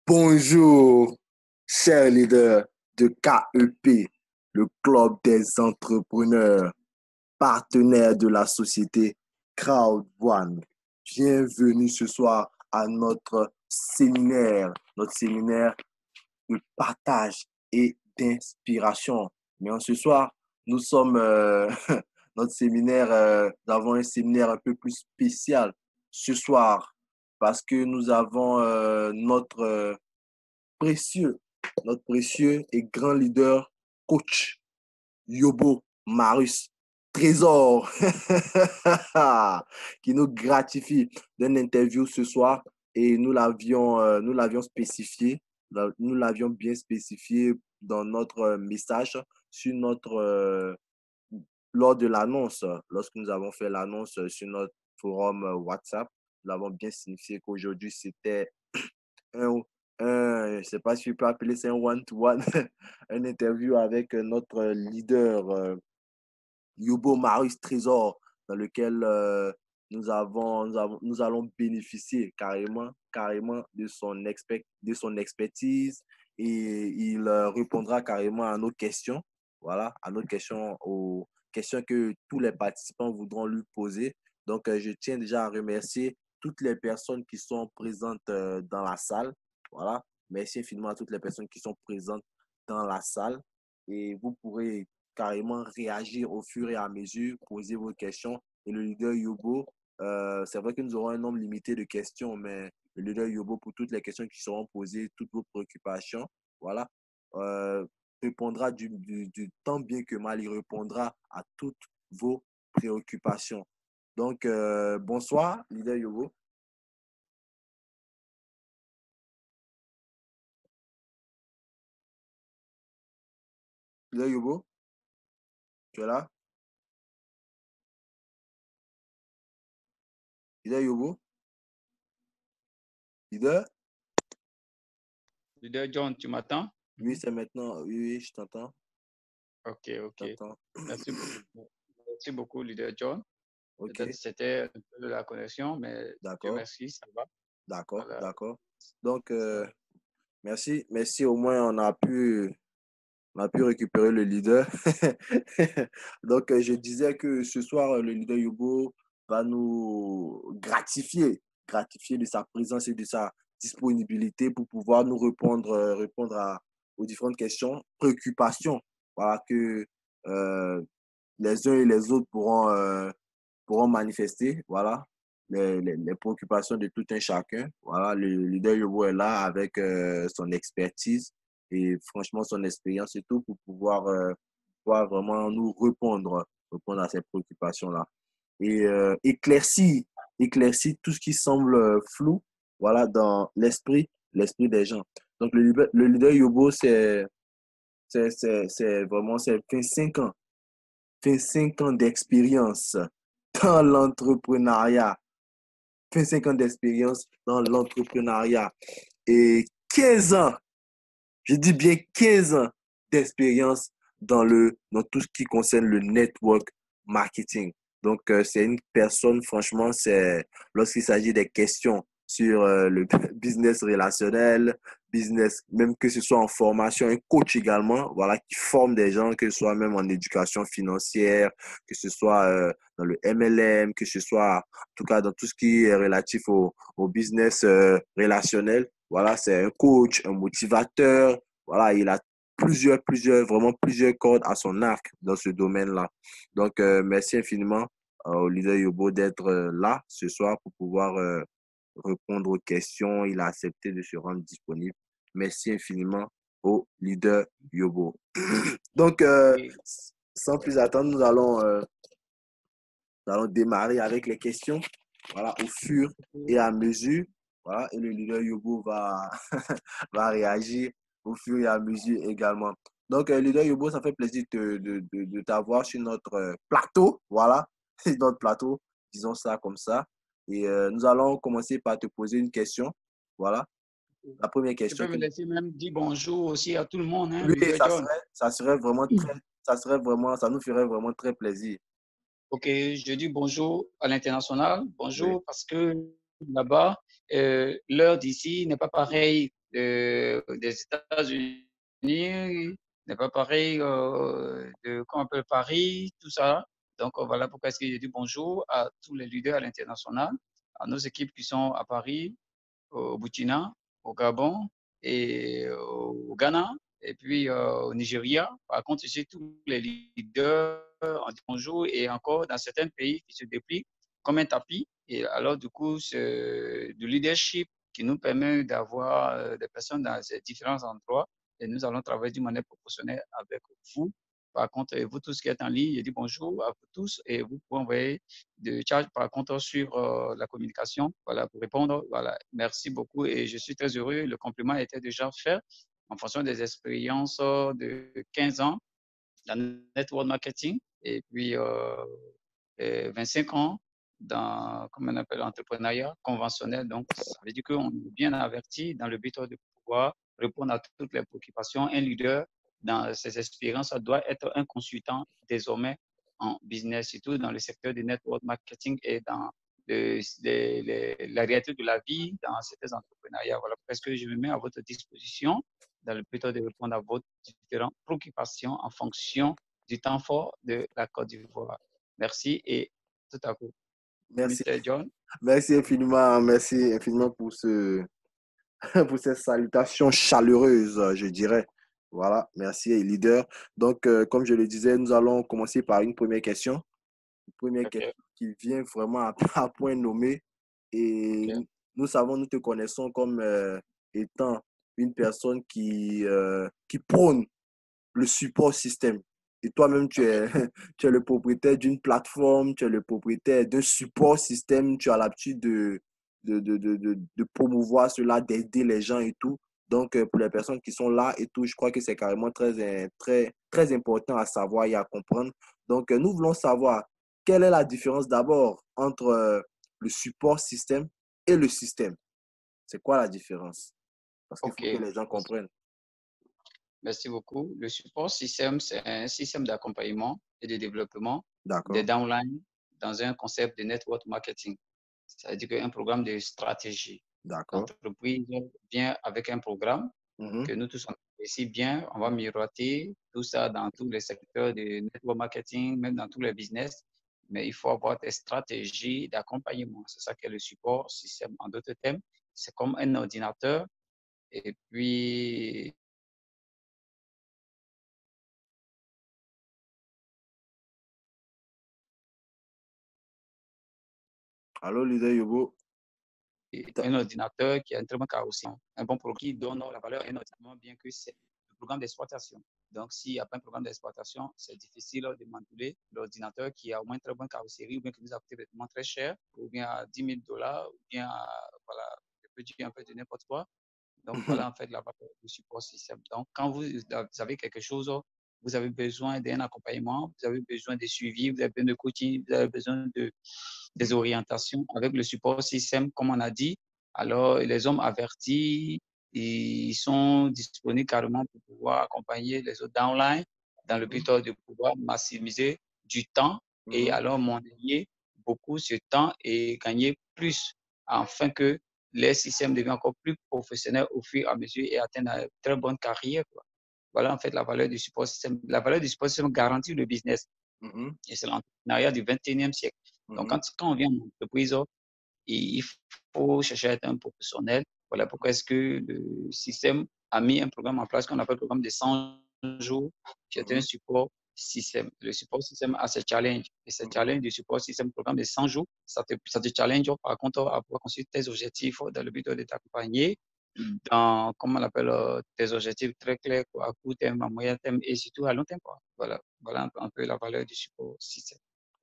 Bonjour, chers leaders de KEP, le club des entrepreneurs, partenaire de la société Crowd One. Bienvenue ce soir à notre séminaire de partage et d'inspiration. Mais en ce soir, nous sommes, notre séminaire, nous avons un séminaire un peu plus spécial ce soir parce que nous avons précieux, notre précieux et grand leader, coach Yobo Marius Trésor, qui nous gratifie d'une interview ce soir et nous l'avions spécifié, nous l'avions bien spécifié dans notre message sur lors de l'annonce, lorsque nous avons fait l'annonce sur notre forum WhatsApp, nous l'avons bien signifié qu'aujourd'hui c'était un, je ne sais pas si je peux appeler ça un one-to-one, une interview avec notre leader Yobo Marius Trésor, dans lequel nous allons bénéficier carrément de son expertise et il répondra carrément à nos questions, voilà, à nos questions, aux questions que tous les participants voudront lui poser. Donc, je tiens déjà à remercier toutes les personnes qui sont présentes dans la salle. Voilà. Merci infiniment à toutes les personnes qui sont présentes dans la salle. Et vous pourrez carrément réagir au fur et à mesure, poser vos questions. Et le leader Yobo, c'est vrai que nous aurons un nombre limité de questions, mais le leader Yobo, pour toutes les questions qui seront posées, toutes vos préoccupations, voilà, répondra du temps bien que mal, il répondra à toutes vos préoccupations. Donc, bonsoir, leader Yobo. Leader Yobo, tu es là? Leader Yobo? Leader? Leader John, tu m'attends? Oui, c'est maintenant. Oui, je t'entends. Ok. Merci beaucoup, Leader John. Ok. Peut-être c'était un peu de la connexion, mais Dieu merci, ça va. D'accord, Voilà. d'accord. Donc, merci. Au moins, on a pu récupérer le leader. Donc, je disais que ce soir, le leader Yobo va nous gratifier de sa présence et de sa disponibilité pour pouvoir nous répondre aux différentes questions, préoccupations, voilà, que les uns et les autres pourront manifester, voilà, les préoccupations de tout un chacun. Voilà, le leader Yobo est là avec son expertise et franchement son expérience et tout pour pouvoir vraiment nous répondre à ces préoccupations-là. Et éclaircir tout ce qui semble flou, voilà, dans l'esprit des gens. Donc, le leader Yobo, c'est vraiment, c'est 25 ans d'expérience dans l'entrepreneuriat. 25 ans d'expérience dans l'entrepreneuriat et 15 ans, je dis bien 15 ans d'expérience dans tout ce qui concerne le network marketing. Donc, c'est une personne, franchement, lorsqu'il s'agit des questions sur le business relationnel, business, même que ce soit en formation, un coach également, voilà, qui forme des gens, que ce soit même en éducation financière, que ce soit dans le MLM, que ce soit, en tout cas, dans tout ce qui est relatif au business relationnel. Voilà, c'est un coach, un motivateur. Voilà, il a vraiment plusieurs cordes à son arc dans ce domaine-là. Donc, merci infiniment au leader Yobo d'être là ce soir pour pouvoir répondre aux questions. Il a accepté de se rendre disponible. Merci infiniment au leader Yobo. Donc, sans plus attendre, nous allons démarrer avec les questions, voilà, au fur et à mesure. Voilà, et le leader Yobo va, va réagir au fur et à mesure également. Donc, leader Yobo, ça fait plaisir de t'avoir sur notre plateau. Voilà, notre plateau, disons ça comme ça. Et nous allons commencer par te poser une question. Voilà, la première Tu question. peux me laisser même dire bonjour aussi à tout le monde, hein, Oui, Leader John. ça serait vraiment ça nous ferait vraiment très plaisir. Ok, je dis bonjour à l'international. Bonjour, oui. Parce que là-bas, l'heure d'ici n'est pas pareille des États-Unis n'est pas pareil de comment on appelle Paris, tout ça. Donc voilà pourquoi est-ce que j'ai dit bonjour à tous les leaders à l'international, à nos équipes qui sont à Paris, au Burkina, au Gabon et au Ghana, et puis au Nigeria. Par contre, ici, tous les leaders ont dit bonjour et encore dans certains pays qui se déplient comme un tapis. Et alors, du coup, c'est du leadership qui nous permet d'avoir des personnes dans ces différents endroits et nous allons travailler d'une manière proportionnelle avec vous. Par contre, vous tous qui êtes en ligne, je dis bonjour à vous tous et vous pouvez envoyer de charge par contre sur la communication. Voilà, pour répondre. Voilà, merci beaucoup et je suis très heureux. Le compliment était déjà fait en fonction des expériences de 15 ans dans le network marketing et puis 25 ans dans, comme on appelle, l'entrepreneuriat conventionnel. Donc, ça veut dire qu'on est bien averti dans le but de pouvoir répondre à toutes les préoccupations. Un leader dans ses expériences doit être un consultant désormais en business, surtout dans le secteur du network marketing et dans la réalité de la vie dans certains entrepreneuriats. Voilà, parce que je me mets à votre disposition dans le but de répondre à vos différentes préoccupations en fonction du temps fort de la Côte d'Ivoire. Merci et tout à coup. Merci. Mr. John. Merci infiniment pour pour ces salutations chaleureuses, je dirais. Voilà, merci, leader. Donc, comme je le disais, nous allons commencer par une première question. Une première question qui vient vraiment à point nommé. Et nous savons, nous te connaissons comme étant une personne qui prône le support système. Et toi-même, tu es le propriétaire d'une plateforme, tu es le propriétaire d'un support système, tu as l'habitude de promouvoir cela, d'aider les gens et tout. Donc, pour les personnes qui sont là et tout, je crois que c'est carrément très important à savoir et à comprendre. Donc, nous voulons savoir quelle est la différence d'abord entre le support système et le système. C'est quoi la différence? Parce qu'il faut que les gens comprennent. Merci beaucoup. Le support système, c'est un système d'accompagnement et de développement des downline dans un concept de network marketing. C'est-à-dire qu'un programme de stratégie. L'entreprise vient avec un programme que nous tous, ici bien, on va miroiter tout ça dans tous les secteurs de network marketing, même dans tous les business. Mais il faut avoir des stratégies d'accompagnement. C'est ça qu'est le support système. En d'autres termes, c'est comme un ordinateur. Et puis, allô, leader Yobo. Un ordinateur qui a un très bon carrossier, un bon programme qui donne la valeur à un ordinateur, bien que c'est un programme d'exploitation. Donc, s'il n'y a pas un programme d'exploitation, c'est difficile de manipuler l'ordinateur qui a au moins une très bonne carrosserie ou bien qui nous a coûté vraiment très cher, ou bien à $10,000, ou bien à, voilà, je peux dire un peu de n'importe quoi. Donc, voilà en fait la valeur du support système. Donc, quand vous avez quelque chose, vous avez besoin d'un accompagnement, vous avez besoin de suivi, vous avez besoin de coaching, vous avez besoin des orientations avec le support système, comme on a dit. Alors, les hommes avertis, ils sont disponibles carrément pour pouvoir accompagner les autres downline dans le but de pouvoir maximiser du temps et alors monnayer beaucoup ce temps et gagner plus afin que les systèmes deviennent encore plus professionnels au fur et à mesure et atteignent une très bonne carrière. Quoi. Voilà en fait la valeur du support système. La valeur du support système garantit le business. Et c'est l'entrepreneuriat du 21e siècle. Donc, quand on vient en entreprise, il faut chercher à être un professionnel. Voilà pourquoi est-ce que le système a mis un programme en place qu'on appelle le programme de 100 jours, qui est un support système. Le support système a ses challenges. Et ces challenges du support système, programme de 100 jours, ça te challenge par contre à pouvoir construire tes objectifs dans le but de t'accompagner dans, comment on appelle, tes objectifs très clairs quoi, à court terme, à moyen terme et surtout à long terme. Quoi. Voilà un peu la valeur du support système.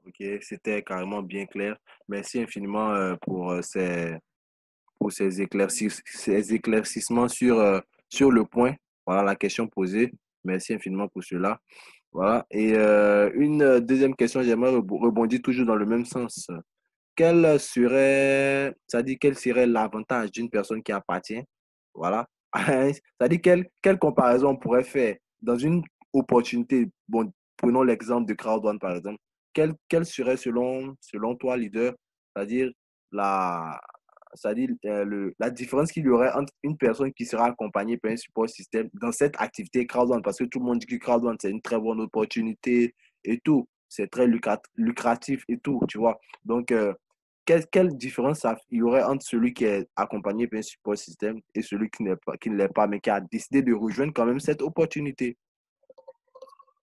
Ok, c'était carrément bien clair. Merci infiniment pour ces éclaircissements sur le point. Voilà la question posée. Merci infiniment pour cela. Voilà. Et une deuxième question, j'aimerais rebondir toujours dans le même sens. Quel serait l'avantage d'une personne qui appartient, voilà, c'est-à-dire quelle comparaison on pourrait faire dans une opportunité, bon, prenons l'exemple de Crowd1 par exemple, quelle serait selon toi, leader, c'est-à-dire c'est-à-dire la différence qu'il y aurait entre une personne qui sera accompagnée par un support système dans cette activité crowdfunding, parce que tout le monde dit que crowdfunding, c'est une très bonne opportunité et tout, c'est très lucratif et tout, tu vois. Donc, quelle différence il y aurait entre celui qui est accompagné par un support système et celui qui ne l'est pas, mais qui a décidé de rejoindre quand même cette opportunité?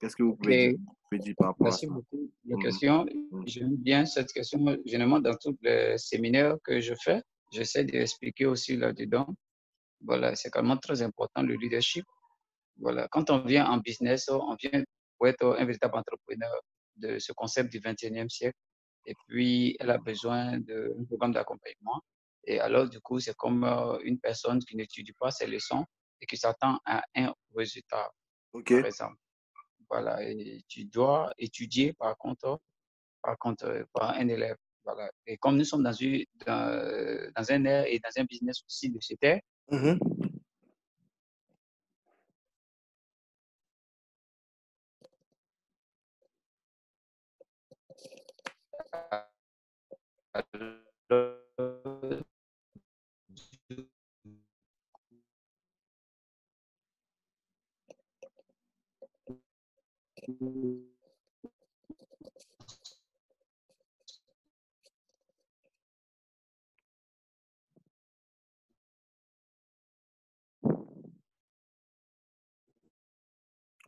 Qu'est-ce que Ok, vous pouvez dire par rapport à merci ça? beaucoup pour la Mhm, question. mhm. J'aime bien cette question. Généralement, dans tous les séminaires que je fais, j'essaie d'expliquer aussi là-dedans. Voilà, c'est quand même très important le leadership. Voilà, quand on vient en business, on vient pour être un véritable entrepreneur de ce concept du 21e siècle. Et puis, elle a besoin d'un programme d'accompagnement. Et alors, du coup, c'est comme une personne qui n'étudie pas ses leçons et qui s'attend à un résultat, OK. par exemple. Voilà, et tu dois étudier, par un élève. Voilà. Et comme nous sommes dans un air et dans un business aussi de cet air, Mhm.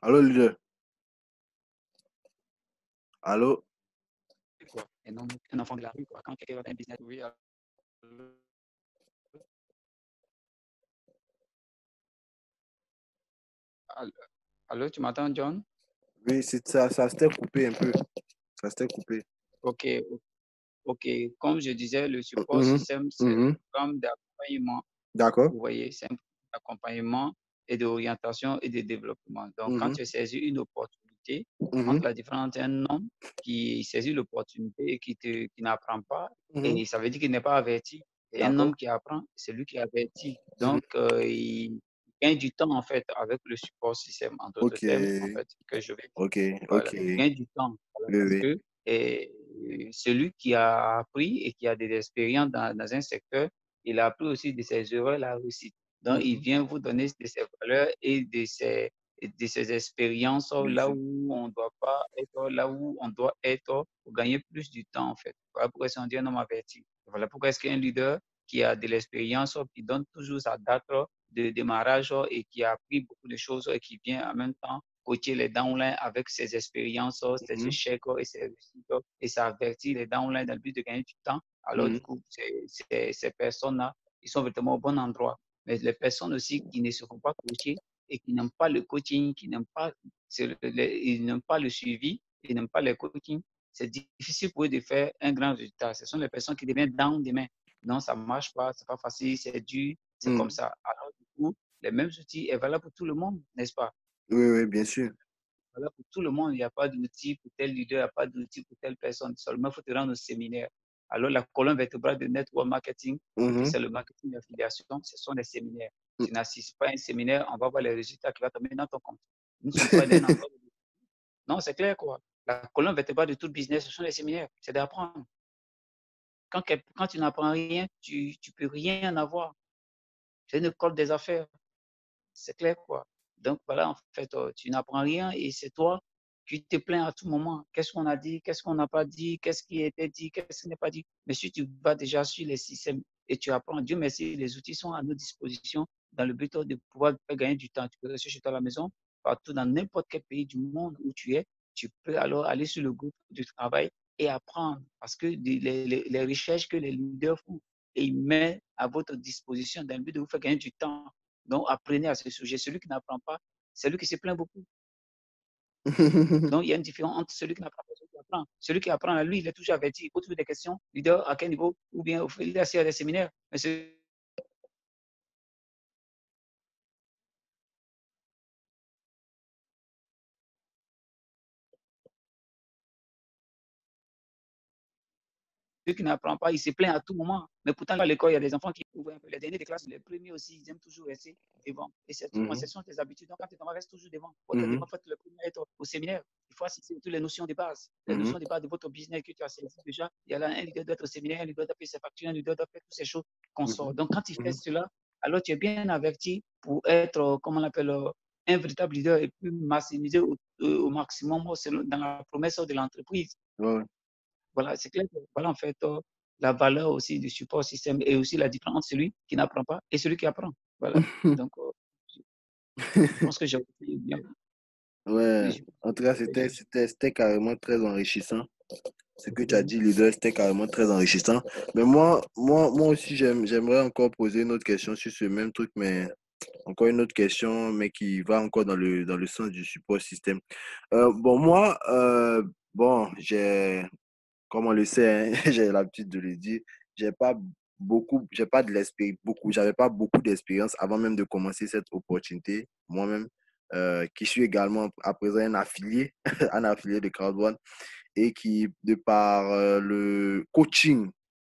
Allô, leader. Allô? quoi, un enfant de la rue, quoi. Quand quelqu'un a un business, oui, allô, allô, tu m'entends, John? Oui, ça s'était coupé un peu. Ça s'était coupé. Ok, ok. Comme je disais, le support Mhm, système, c'est un mhm. programme d'accompagnement. D'accord. Vous voyez, c'est un programme d'accompagnement et d'orientation et de développement. Donc, quand Mhm, tu saisis une opportunité, mhm, entre la différence entre un homme qui saisit l'opportunité et qui n'apprend pas, mhm. et ça veut dire qu'il n'est pas averti. Et un D'accord. homme qui apprend, c'est lui qui est averti. Mhm. Donc, il gagne du temps, en fait, avec le support système, en d'autres Ok, termes, en fait, que je vais dire. ok, ok. Voilà, il gagne du temps. Voilà, Oui, parce oui. que celui qui a appris et qui a des expériences dans un secteur, il a appris aussi de ses erreurs la réussite. Donc, il Mhm. vient vous donner de ses valeurs et de ses expériences Bien là sûr. où on ne doit pas être, là où on doit être pour gagner plus du temps, en fait. Voilà pourquoi c'est un dit un homme averti. Voilà pourquoi est-ce qu'un leader qui a de l'expérience, qui donne toujours sa date de démarrage et qui a appris beaucoup de choses et qui vient en même temps coacher les downlines avec ses expériences, ses Mhm, échecs et ses réussites et ça avertit les downlines dans le but de gagner du temps. Alors, mhm. du coup, ces personnes-là, ils sont vraiment au bon endroit. Mais les personnes aussi qui ne se font pas coacher et qui n'aiment pas le coaching, qui n'aiment pas, ils n'aiment pas le suivi, ils n'aiment pas le coaching, c'est difficile pour eux de faire un grand résultat. Ce sont les personnes qui deviennent down demain. Non, ça ne marche pas, c'est pas facile, c'est dur, c'est comme Mhm. ça. Alors, du coup, les mêmes outils est valable pour tout le monde, n'est-ce pas? Oui, oui, bien sûr. Voilà, pour tout le monde, il n'y a pas d'outil pour tel leader, il n'y a pas d'outil pour telle personne. Seulement, il faut te rendre au séminaire. Alors, la colonne vertébrale de network marketing, surtout Mhm, c'est le marketing d'affiliation, ce sont les séminaires. Tu n'assistes pas à un séminaire, on va voir les résultats qui vont tomber dans ton compte. Nous ne sommes pas d'un endroit. Non, c'est clair, quoi. La colonne vertébrale de tout business, ce sont les séminaires. C'est d'apprendre. Quand tu n'apprends rien, tu ne peux rien avoir. C'est une école des affaires. C'est clair, quoi. Donc, voilà, en fait, tu n'apprends rien et c'est toi qui te plains à tout moment. Qu'est-ce qu'on a dit, qu'est-ce qu'on n'a pas dit, qu'est-ce qui a été dit, qu'est-ce qui n'est pas dit. Mais si tu vas déjà sur les systèmes et tu apprends, Dieu merci, les outils sont à notre disposition dans le but de pouvoir faire gagner du temps. Tu peux rester chez toi à la maison, partout dans n'importe quel pays du monde où tu es. Tu peux alors aller sur le groupe du travail et apprendre parce que les recherches que les leaders font et ils mettent à votre disposition dans le but de vous faire gagner du temps. Donc, apprenez à ce sujet. Celui qui n'apprend pas, c'est lui qui se plaint beaucoup. Donc, il y a une différence entre celui qui n'apprend pas et celui qui apprend. Celui qui apprend, lui, il est toujours averti. Il pose toujours des questions. Leader, à quel niveau? Ou bien, il est assis à des séminaires. Mais celui qui n'apprend pas, il se plaint à tout moment. Mais pourtant, à l'école, il y a des enfants qui ouvrent un peu. Les derniers de classe, les premiers aussi, ils aiment toujours rester devant. Et c'est souvent, ce Mhm, sont tes habitudes. Donc, quand tu es devant, reste toujours devant. Pour être mhm, devant, il faut être le premier à être au séminaire. Il faut assister toutes les notions de base. Les mhm. notions de base de votre business que tu as saisi déjà. Il y a là un leader doit être au séminaire, un leader doit faire ses factures, un leader doit faire toutes ces choses. consort. Donc, quand tu fais cela, alors tu es bien averti pour être, comment on l'appelle, un véritable leader et puis maximiser au maximum dans la promesse de l'entreprise. Ouais. Voilà, c'est clair que, voilà, en fait, la valeur aussi du support système et aussi la différence entre celui qui n'apprend pas et celui qui apprend. Voilà. Donc, je pense que j'ai bien. Ouais, Oui, en tout cas, je- c'était carrément très enrichissant. Ce que tu as Mhm. dit, leader, c'était carrément très enrichissant. Mais moi aussi, j'aimerais encore poser une autre question sur ce même truc, mais encore une autre question, mais qui va encore dans le sens du support système. Bon, moi, comme on le sait, hein, j'ai l'habitude de le dire, j'ai pas j'ai pas de l'expérience, j'avais pas beaucoup d'expérience avant même de commencer cette opportunité. Moi-même, qui suis également à présent un affilié, un affilié de Crowd1 et qui, de par le coaching,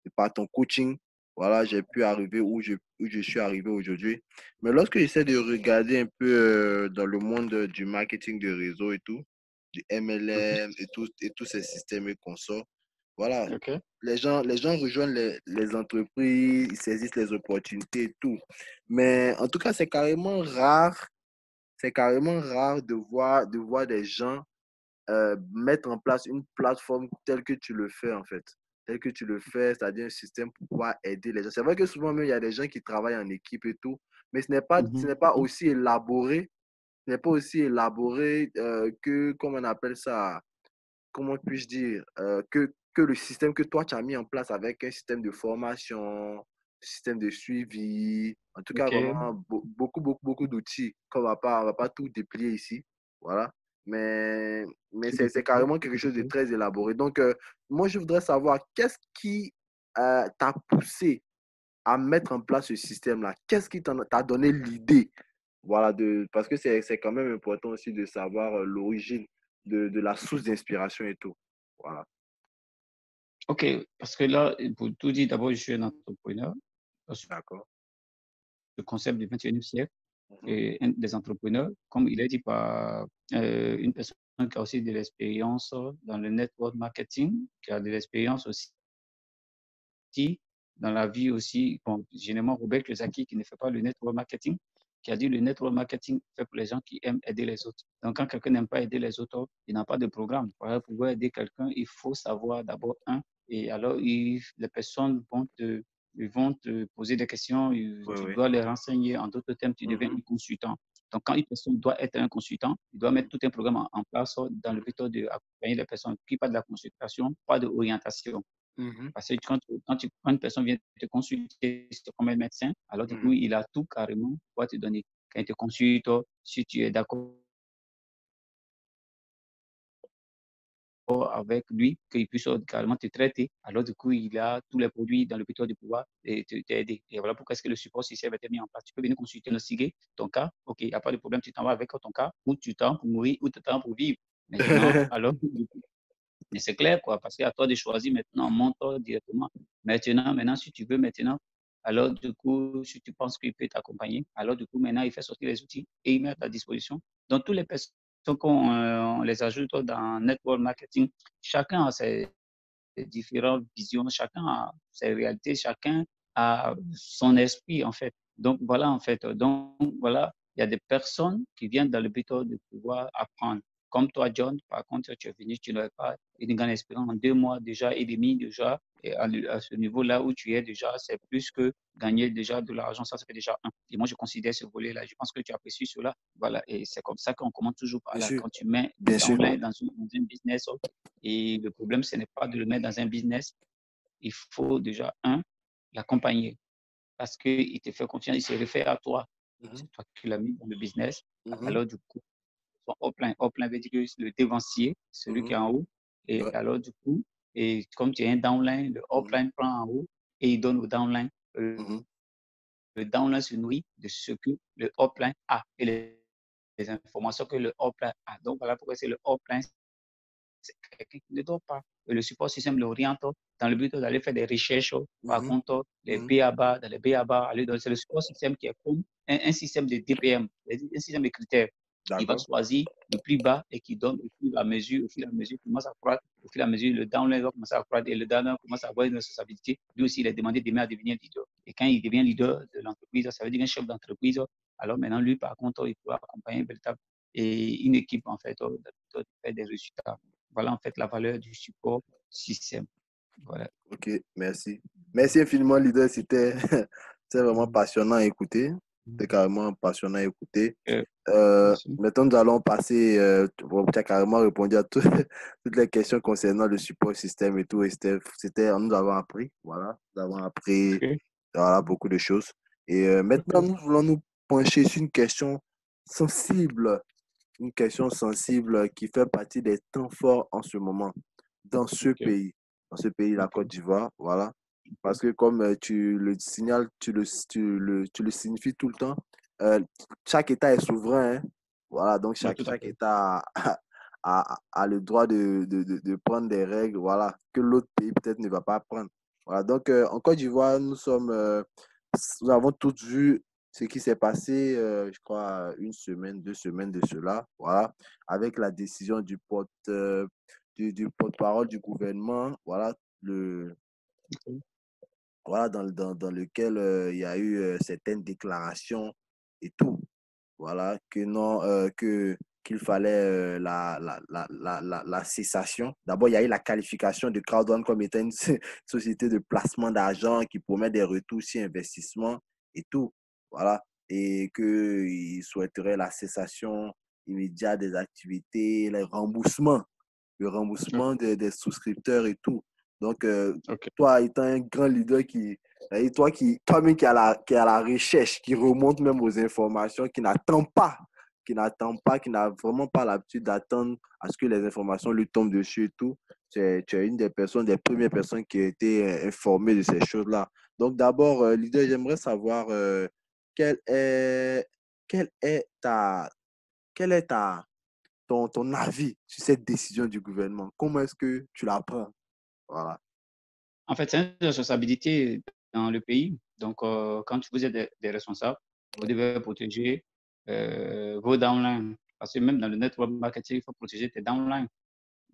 de par ton coaching, voilà, j'ai pu arriver où je suis arrivé aujourd'hui. Mais lorsque j'essaie de regarder un peu dans le monde du marketing de réseau et tout, du Mhm. MLM et tous ces systèmes et consorts, voilà, OK. les gens rejoignent les entreprises, ils saisissent les opportunités et tout. Mais en tout cas, c'est carrément rare de voir des gens mettre en place une plateforme telle que tu le fais, en fait. Tel que tu le fais, c'est-à-dire un système pour pouvoir aider les gens. C'est vrai que souvent, même, il y a des gens qui travaillent en équipe et tout, mais ce Mhm. n'est pas aussi élaboré, ce n'est pas aussi élaboré que, comment on appelle ça, comment puis-je dire, que le système que toi, tu as mis en place avec un système de formation, système de suivi, en tout cas, OK. vraiment beaucoup d'outils on va pas tout déplier ici. Voilà. Mais, Tout à c'est fait. carrément quelque Tout à chose de fait. très élaboré. Donc, moi, je voudrais savoir qu'est-ce qui t'a poussé à mettre en place ce système-là? Qu'est-ce qui t'a donné l'idée? Voilà, parce que c'est quand même important aussi de savoir l'origine de la source d'inspiration et tout. Voilà. OK, parce que là, pour tout dire, d'abord, je suis un entrepreneur. Parce que D'accord. le concept du 21e siècle Mhm. et un des entrepreneurs, comme il est dit par une personne qui a aussi de l'expérience dans le network marketing, qui a de l'expérience aussi dans la vie aussi, bon, généralement Robert Kiyosaki qui ne fait pas le network marketing, qui a dit le network marketing fait pour les gens qui aiment aider les autres. Donc quand quelqu'un n'aime pas aider les autres, il n'a pas de programme. Pour pouvoir aider quelqu'un, il faut savoir d'abord et alors les personnes ils vont te poser des questions, Oui, tu oui. dois les renseigner. En d'autres termes, tu deviens Mhm. un consultant. Donc, quand une personne doit être un consultant, il doit mettre tout un programme en place dans le but d'accompagner les personnes. Puis, pas de la consultation, pas d'orientation. Mhm. Parce que quand une personne vient te consulter comme un médecin, alors du coup, Mhm. il a tout carrément pour te donner. Quand il te consulte, si tu es d'accord avec lui, qu'il puisse carrément te traiter, alors du coup, il a tous les produits dans le but de pouvoir t'aider. Et voilà pourquoi est-ce que le support social va être mis en place. Tu peux venir consulter, investiguer ton cas. OK, il n'y a pas de problème, tu t'en vas avec ton cas, ou tu t'en pour mourir, ou tu t'en pour vivre. Maintenant, alors, mais c'est clair, quoi, parce qu'à toi de choisir maintenant, montre directement. Maintenant, si tu veux maintenant, alors du coup, si tu penses qu'il peut t'accompagner, alors du coup, maintenant, il fait sortir les outils et il met à ta disposition. Donc, toutes les personnes on les ajoute dans Network Marketing, chacun a ses différentes visions, chacun a ses réalités, chacun a son esprit, en fait. Donc, voilà, en fait. Donc, voilà, il y a des personnes qui viennent dans le but de pouvoir apprendre. Comme toi, John, par contre, tu es venu, tu n'avais pas une grande expérience en 2 mois déjà et demi déjà. Et à ce niveau-là où tu es déjà, c'est plus que gagner déjà de l'argent, ça fait déjà un. Et moi, je considère ce volet-là. Je pense que tu apprécies cela. Voilà. Et c'est comme ça qu'on commence toujours par Bien là. sûr, Quand tu mets le bien sûr. downline dans un business, et le problème, ce n'est pas de le mettre dans un business. Il faut déjà, l'accompagner parce qu'il te fait confiance, il se réfère à toi. Mhm. C'est toi qui l'as mis dans le business. Mhm. Alors, du coup, son upline. Upline veut dire que le dévancier, celui qui Mhm. est en haut. Et Ouais. alors, du coup, et comme tu as un downline, le Mhm. upline prend en haut et il donne au downline. Mhm. Le downline se nourrit de ce que le upline a et les informations que le upline a. Donc, voilà pourquoi c'est le upline, c'est quelqu'un qui ne dort pas. Et le support système l'oriente dans le but d'aller faire des recherches. Par Mhm. contre, les Mhm. BABA, dans les BABA, c'est le support système qui est comme un système de DPM, un système de critères. il va D'accord. choisir le plus bas et qui donne au fur et à mesure, commence à croître, au fur et à mesure, le downline va commencer à croître et le downline commence à avoir une responsabilité. Lui aussi, il est demandé demain à devenir leader. Et quand il devient leader de l'entreprise, ça veut dire un chef d'entreprise. Alors maintenant, lui, par contre, il peut accompagner une véritable et une équipe, en fait, de faire des résultats. Voilà, en fait, la valeur du support système. Voilà. Ok, merci. Merci infiniment, leader. C'était c'est vraiment passionnant à écouter. C'était carrément passionnant à écouter. Merci. Maintenant, nous allons passer. Bon, tu as carrément répondu à toutes les questions concernant le support système et tout. Et nous avons appris. Voilà, nous avons appris OK. voilà, beaucoup de choses. Et maintenant, OK. nous voulons nous pencher sur sensible, une question sensible qui fait partie des temps forts en ce moment dans ce OK. pays, la OK. Côte d'Ivoire, voilà. OK. Parce que comme tu le signales, tu le signifies tout le temps, euh, chaque État est souverain, hein. Voilà, donc Oui, tout à chaque fait. État a le droit de prendre des règles, voilà, que l'autre pays peut-être ne va pas prendre. Voilà, donc en Côte d'Ivoire, nous avons tous vu ce qui s'est passé, je crois, une semaine, 2 semaines de cela, voilà, avec la décision du porte-parole du gouvernement, voilà, OK. voilà dans lequel il y a eu certaines déclarations et tout. Voilà, que non, qu'il fallait la cessation. D'abord, il y a eu la qualification de Crowdone comme étant une société de placement d'argent qui promet des retours sur investissement et tout. Voilà. Et qu'il souhaiterait la cessation immédiate des activités, le OK. remboursement des souscripteurs et tout. Donc, OK. toi, étant un grand leader et toi-même qui est à la recherche, qui remonte même aux informations, qui n'a vraiment pas l'habitude d'attendre à ce que les informations lui tombent dessus et tout. Tu es une des premières personnes qui a été informée de ces choses-là. Donc, d'abord, leader, j'aimerais savoir quelle est, quelle est ta, quelle est ton avis sur cette décision du gouvernement. Comment est-ce que tu la prends? Voilà. En fait, c'est une responsabilité dans le pays. Donc, quand vous êtes des responsables, vous devez protéger vos downlines. Parce que même dans le network marketing, il faut protéger tes downlines.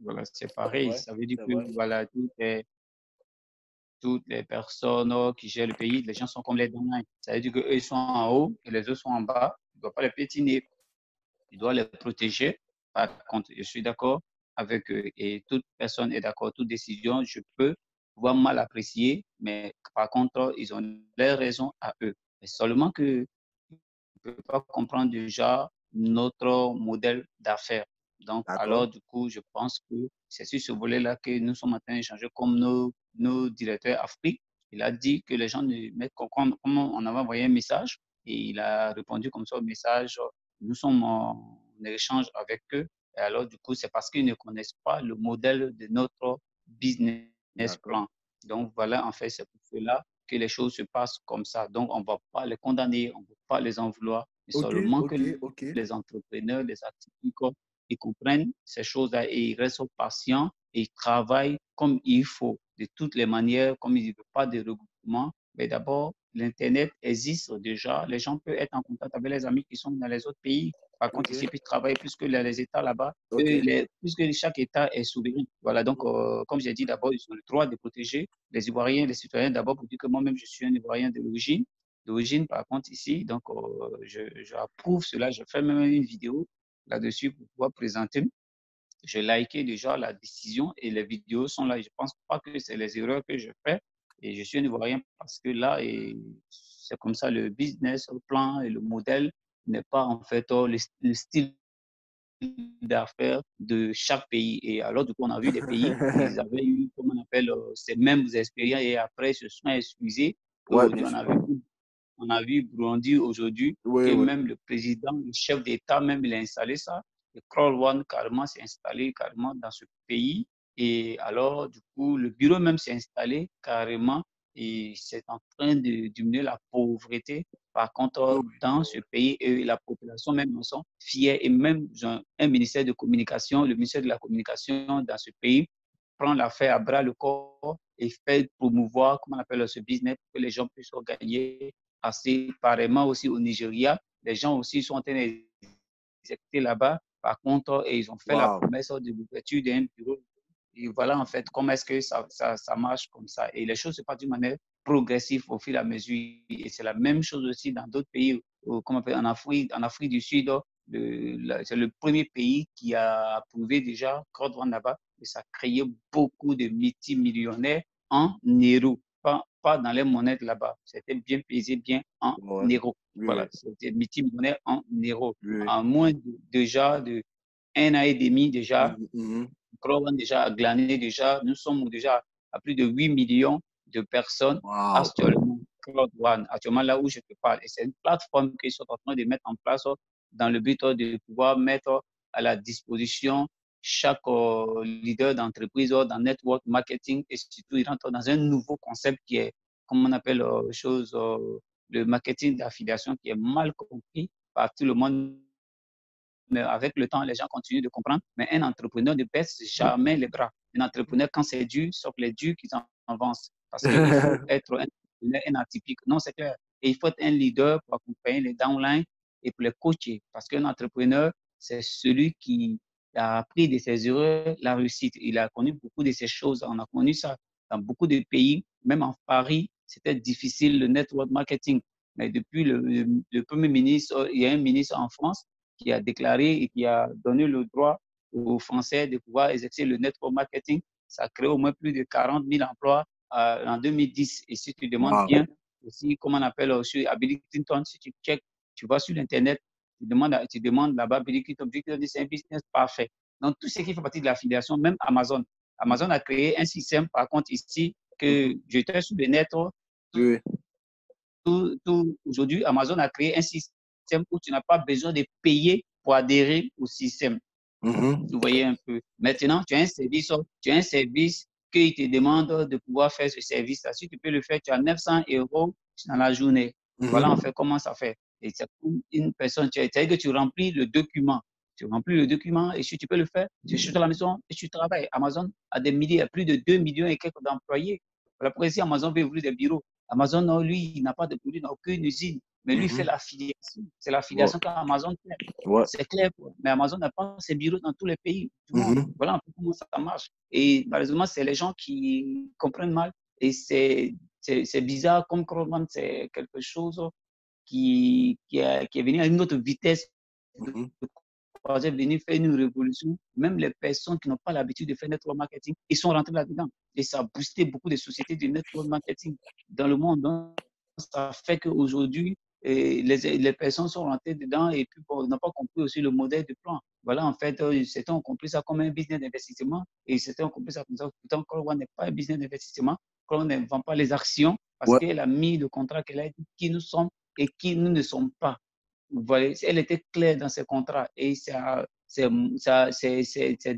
Voilà, c'est C'est pareil. vrai, Ça veut dire c'est que vrai. voilà, toutes les personnes qui gèrent le pays, les gens sont comme les downlines. Ça veut dire qu'eux, ils sont en haut et les autres sont en bas. Tu ne dois pas les piétiner. Tu dois les protéger. Par contre, je suis d'accord avec eux et toute personne est d'accord, toute décision, je peux pouvoir mal apprécier, mais par contre, ils ont leurs raisons à eux. Mais seulement que ne peut pas comprendre déjà notre modèle d'affaires. Donc, D'accord. alors, du coup, je pense que c'est sur ce volet-là que nous sommes en train d'échanger comme nos directeurs Afrique. Il a dit que les gens ne mettent comment on avait envoyé un message et il a répondu comme ça au message. Nous sommes en échange avec eux. Et alors, du coup, c'est parce qu'ils ne connaissent pas le modèle de notre business D'accord. plan. Donc, voilà, en fait, c'est pour cela que les choses se passent comme ça. Donc, on ne va pas les condamner, on ne va pas les en vouloir, mais Ok, seulement que ok, ok. les entrepreneurs, les actifs, ils comprennent ces choses-là et ils restent patients et ils travaillent comme il faut, de toutes les manières, comme il ne veut pas de regroupement. Mais d'abord, l'Internet existe déjà. Les gens peuvent être en contact avec les amis qui sont dans les autres pays. Par contre, ici, Ok, puis travailler plus que les États là-bas, ok. puisque chaque État est souverain. Voilà, donc, comme j'ai dit d'abord, ils ont le droit de protéger les Ivoiriens, les citoyens, d'abord pour dire que moi-même, je suis un Ivoirien de l'origine. D'origine, par contre, ici, donc, j'approuve cela. Je fais même une vidéo là-dessus pour pouvoir présenter. J'ai liké déjà la décision et les vidéos sont là. Je ne pense pas que c'est les erreurs que je fais. Et je suis un Ivoirien parce que là, c'est comme ça, le business, le plan et le modèle n'est pas en fait le style d'affaires de chaque pays. Et alors, du coup, on a vu des pays, ils avaient eu, comment on appelle, ces mêmes expériences et après, ils se sont excusés. Et Ouais, aujourd'hui, on a vu Burundi aujourd'hui oui, que oui. même le président, le chef d'État, même, il a installé ça. Le Kroll One, carrément, s'est installé carrément dans ce pays. Et alors, du coup, le bureau même s'est installé carrément et c'est en train de diminuer la pauvreté. Par Oui, contre, oui, dans ce oui, pays, la population même en sont fiers et même un ministère de communication, le ministère de la communication dans ce pays prend l'affaire à bras le corps et fait promouvoir, comment on appelle ce business, pour que les gens puissent gagner assez pareillement aussi au Nigeria. Les gens aussi sont en train exécuté là-bas. Par contre, et ils ont fait la Wow. promesse de l'ouverture d'un bureau. Et voilà, en fait, comment est-ce que ça marche comme ça. Et les choses se passent d'une manière progressive au fil et à mesure. Et c'est la même chose aussi dans d'autres pays, comme on appelle en Afrique du Sud. C'est le premier pays qui a approuvé déjà Crodwan là-bas. Et ça a créé beaucoup de multimillionnaires en euros, pas dans les monnaies là-bas. C'était bien pesé, bien en Ouais. euros. Oui, Voilà, oui. c'était multimillionnaire en euros. Oui, oui. En moins déjà de un an et demi déjà, Mhm. Crodwan déjà a glané déjà, nous sommes déjà à plus de 8 millions de personnes Wow. actuellement. Cloud1, actuellement là où je te parle. Et c'est une plateforme qu'ils sont en train de mettre en place dans le but de pouvoir mettre à la disposition chaque leader d'entreprise dans network marketing et surtout il rentre dans un nouveau concept qui est, comme on appelle le marketing d'affiliation qui est mal compris par tout le monde. Mais avec le temps, les gens continuent de comprendre. Mais un entrepreneur ne baisse jamais les bras. Un entrepreneur, quand c'est dur, sauf les durs qui avancent. Parce qu'il faut être un entrepreneur, un atypique. Non, c'est clair. Et il faut être un leader pour accompagner les downlines et pour les coacher. Parce qu'un entrepreneur, c'est celui qui a appris de ses erreurs la réussite. Il a connu beaucoup de ces choses. On a connu ça dans beaucoup de pays. Même en Paris, c'était difficile le network marketing. Mais depuis le Premier ministre, il y a un ministre en France qui a déclaré et qui a donné le droit aux Français de pouvoir exercer le network marketing. Ça a créé au moins plus de 40 000 emplois en 2010. Et si tu demandes Wow. bien aussi, comment on appelle aussi à Bill Clinton, si tu check, tu vas sur l'Internet, tu demandes là-bas, Bill Clinton, c'est un business parfait. Donc, tout ce qui fait partie de l'affiliation, même Amazon. Amazon a créé un système, par contre, ici, que j'étais sur le net, Oui, oui. aujourd'hui, Amazon a créé un système où tu n'as pas besoin de payer pour adhérer au système. Mhm. Vous voyez un peu. Maintenant, tu as un service qui te demande de pouvoir faire ce service-là. Si tu peux le faire, tu as 900 euros dans la journée. Voilà, en Mhm. fait, comment ça fait. Et c'est comme une personne, c'est-à-dire que tu remplis le document. Tu remplis le document et si tu peux le faire, tu es chez toi à la maison et tu travailles. Amazon a des milliers, plus de 2 millions et quelques d'employés. Voilà pourquoi ici, Amazon veut ouvrir des bureaux. Amazon, non, lui, il n'a pas de produit, il n'a aucune usine, mais lui, il fait Mhm. l'affiliation. C'est Ouais. l'affiliation qu'Amazon fait. Ouais. C'est clair, quoi. Mais Amazon n'a pas ses bureaux dans tous les pays du monde. Mhm. Voilà un peu comment ça marche. Et malheureusement, c'est les gens qui comprennent mal. Et c'est bizarre, comme Crowdman, c'est quelque chose qui est venu à une autre vitesse de Mhm. projet, venu faire une révolution. Même les personnes qui n'ont pas l'habitude de faire network marketing, ils sont rentrés là-dedans. Et ça a boosté beaucoup de sociétés de network marketing dans le monde. Donc, ça fait qu'aujourd'hui, les personnes sont rentrées dedans et puis bon, n'ont pas compris aussi le modèle de plan. Voilà, en fait, certains ont compris ça comme un business d'investissement et certains ont compris ça comme ça. Pourtant, Call n'est pas un business d'investissement. Call ne vend pas les actions parce Ouais. qu'elle a mis le contrat qu'elle a dit qui nous sommes et qui nous ne sommes pas. Vous voyez, elle était claire dans ses contrats et c'est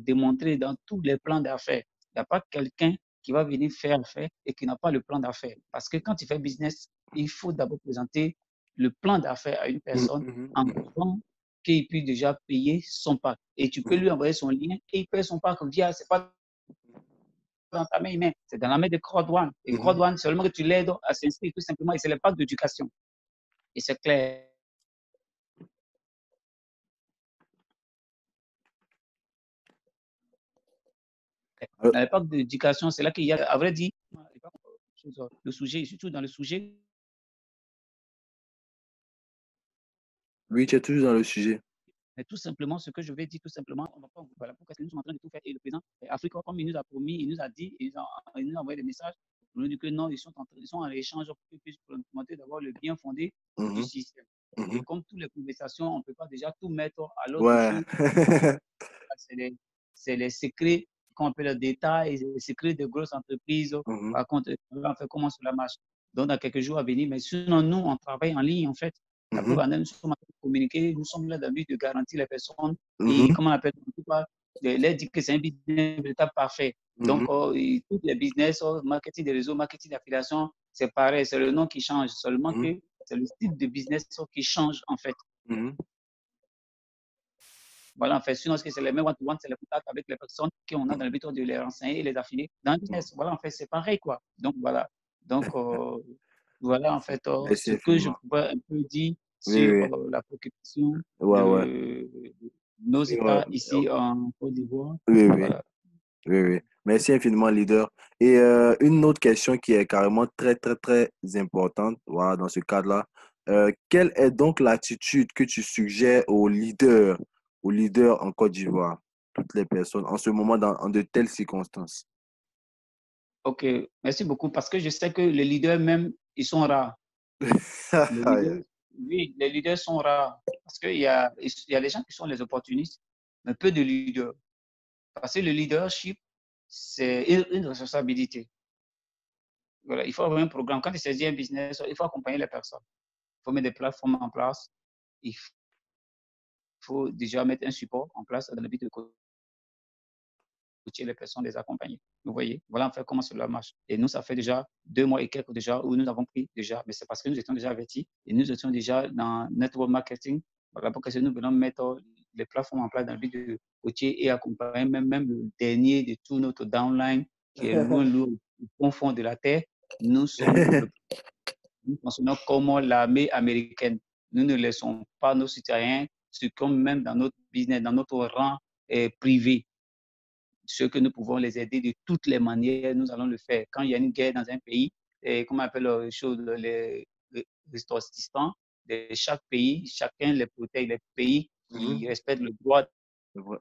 démontré dans tous les plans d'affaires. Il n'y a pas quelqu'un qui va venir faire affaire et qui n'a pas le plan d'affaires. Parce que quand tu fais business, il faut d'abord présenter le plan d'affaires à une personne Mhm. avant qu'il puisse déjà payer son pack. Et tu peux Mhm. lui envoyer son lien et il paye son pack via, c'est pas dans ta main, c'est dans la main de Crowdone. Et Mhm. Crowdone, seulement que tu l'aides à s'inscrire tout simplement et c'est le pack d'éducation. Et c'est clair. Euh, Dans l'époque d'éducation, c'est là qu'il y a, à vrai dire, le sujet, surtout dans le sujet. Oui, tu es toujours dans le sujet. Mais tout simplement, ce que je vais dire, tout simplement, on va pas, voilà pourquoi nous sommes en train de tout faire. Et le président Afrique, comme il nous a promis, il nous a dit, il nous a envoyé des messages pour nous dire que non, ils sont en échange pour qu'ils puissent monter d'avoir le bien fondé du Mhm. système. Et Mhm. comme toutes les conversations, on ne peut pas déjà tout mettre à l'ordre du Ouais. jour. C'est les secrets qu'on peut le détail, les secrets de grosses entreprises. Mhm. Par contre, on fait comment cela marche. Donc, dans quelques jours à venir, mais sinon, nous, on travaille en ligne, en fait. La Mhm. preuve, nous sommes en train de communiquer, nous sommes là dans le but de garantir les personnes et, Mhm. comment on appelle, en tout cas, de leur dire que c'est un business véritable parfait. Donc, Mhm. tous les business, marketing des réseaux, marketing d'affiliation, c'est pareil, c'est le nom qui change, seulement Mhm. que c'est le type de business qui change, en fait. Mhm. Voilà, en fait, sinon, c'est les mêmes one-to-one, c'est le contact avec les personnes qu'on a dans le but de les renseigner et les affiner dans le business. Voilà, en fait, c'est pareil, quoi. Donc, voilà. Donc, voilà, en fait, Merci ce que je infiniment. pouvais un peu dire Oui, sur oui. la préoccupation Ouais, ouais. de nos Oui, ouais. États ici en Côte d'Ivoire. Oui, oui. Voilà. Oui, oui. Merci infiniment, leader. Et une autre question qui est carrément très, très, très importante, voilà, dans ce cadre-là. Quelle est donc l'attitude que tu suggères aux leaders en Côte d'Ivoire, toutes les personnes, en ce moment, en de telles circonstances? OK, merci beaucoup parce que je sais que les leaders même, ils sont rares. Les leaders, oui, les leaders sont rares parce qu'il y a des gens qui sont les opportunistes, mais peu de leaders. Parce que le leadership, c'est une responsabilité. Voilà, il faut avoir un programme. Quand il s'agit d'un business, il faut accompagner les personnes. Il faut mettre des plateformes en place. Il faut déjà mettre un support en place dans le but de coacher les personnes, les accompagner. Vous voyez, voilà en fait comment cela marche. Et nous, ça fait déjà 2 mois et quelques déjà où nous avons pris déjà, mais c'est parce que nous étions déjà avertis et nous étions déjà dans network marketing. Voilà pourquoi nous venons mettre les plateformes en place dans le but de coacher et accompagner même le dernier de tout notre downline qui est loin, loin au fond de la terre. Nous sommes nous fonctionnons comme l'armée américaine. Nous ne laissons pas nos citoyens succomber même dans notre business, dans notre rang privé. Ceux que nous pouvons les aider de toutes les manières, nous allons le faire. Quand il y a une guerre dans un pays, et comment on appelle les choses, les ressortissants de chaque pays, chacun les protège. Les pays qui Mhm. respectent le droit C'est vrai.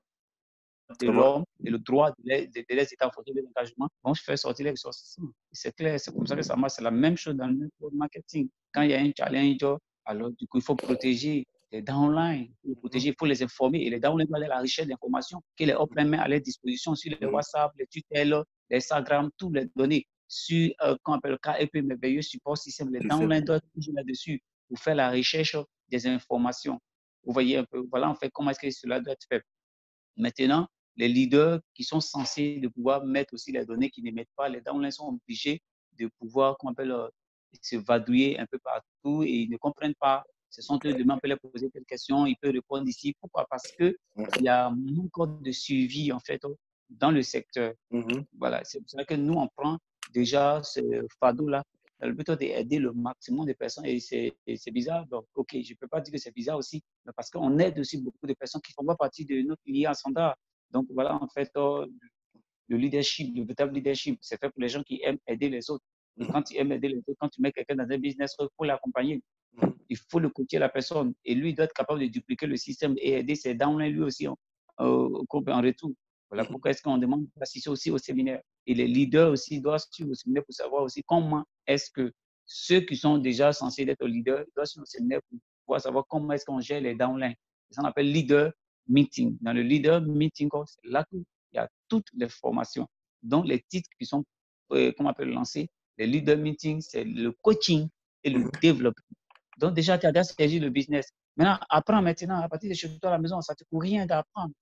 de C'est vrai. l'homme et le droit les États en fonction des engagements vont faire sortir les ressortissants. C'est clair, c'est comme ça que ça marche. C'est la même chose dans le marketing. Quand il y a un challenge, alors du coup, il faut protéger les downlines, il faut Mhm. protéger, il faut les informer. Et les downlines doivent avoir la richesse d'informations que les upline met à leur disposition sur les Mhm. WhatsApp, les Twitter, les Instagram, toutes les données sur, qu'on appelle le KEP, merveilleux support système. Les Je sais. downlines doivent toujours là-dessus pour faire la recherche des informations. Vous voyez un peu, voilà en fait comment est-ce que cela doit être fait. Maintenant, les leaders qui sont censés de pouvoir mettre aussi les données qui n'émettent pas, les downlines sont obligés de pouvoir, qu'on appelle, se vadouiller un peu partout et ils ne comprennent pas. Ce sont eux, demain, on peut leur poser quelques questions, ils peuvent répondre ici. Pourquoi? Parce qu'il Mhm. y a manque de suivi, en fait, dans le secteur. Mhm. Voilà, c'est pour ça que nous, on prend déjà ce fardeau-là dans le but d'aider le maximum de personnes. Et c'est bizarre. Donc, OK, je ne peux pas dire que c'est bizarre aussi, mais parce qu'on aide aussi beaucoup de personnes qui ne font pas partie de notre filière standard. Donc, voilà, en fait, le leadership, le véritable leadership, c'est fait pour les gens qui aiment aider les autres. Et Mhm. quand tu aimes aider les autres, quand tu mets quelqu'un dans un business, il faut l'accompagner. Mhm. Il faut le coacher la personne. Et lui, il doit être capable de dupliquer le système et aider ses downlines lui aussi en retour. Voilà Mhm. pourquoi est-ce qu'on demande d'assister aussi au séminaire. Et les leaders aussi doivent suivre au séminaire pour savoir aussi comment est-ce que ceux qui sont déjà censés être leaders doivent suivre au séminaire pour pouvoir savoir comment est-ce qu'on gère les downlines. C'est ça qu'on appelle leader meeting. Dans le leader meeting, c'est là qu'il y a toutes les formations. Donc, les titres qui sont, comment on appelle, lancés, les leader meeting, c'est le coaching et le Mhm. développement. Donc, déjà, tu as déjà saisi le business. Maintenant, apprends maintenant, à partir de chez toi à la maison, ça ne te coûte rien d'apprendre.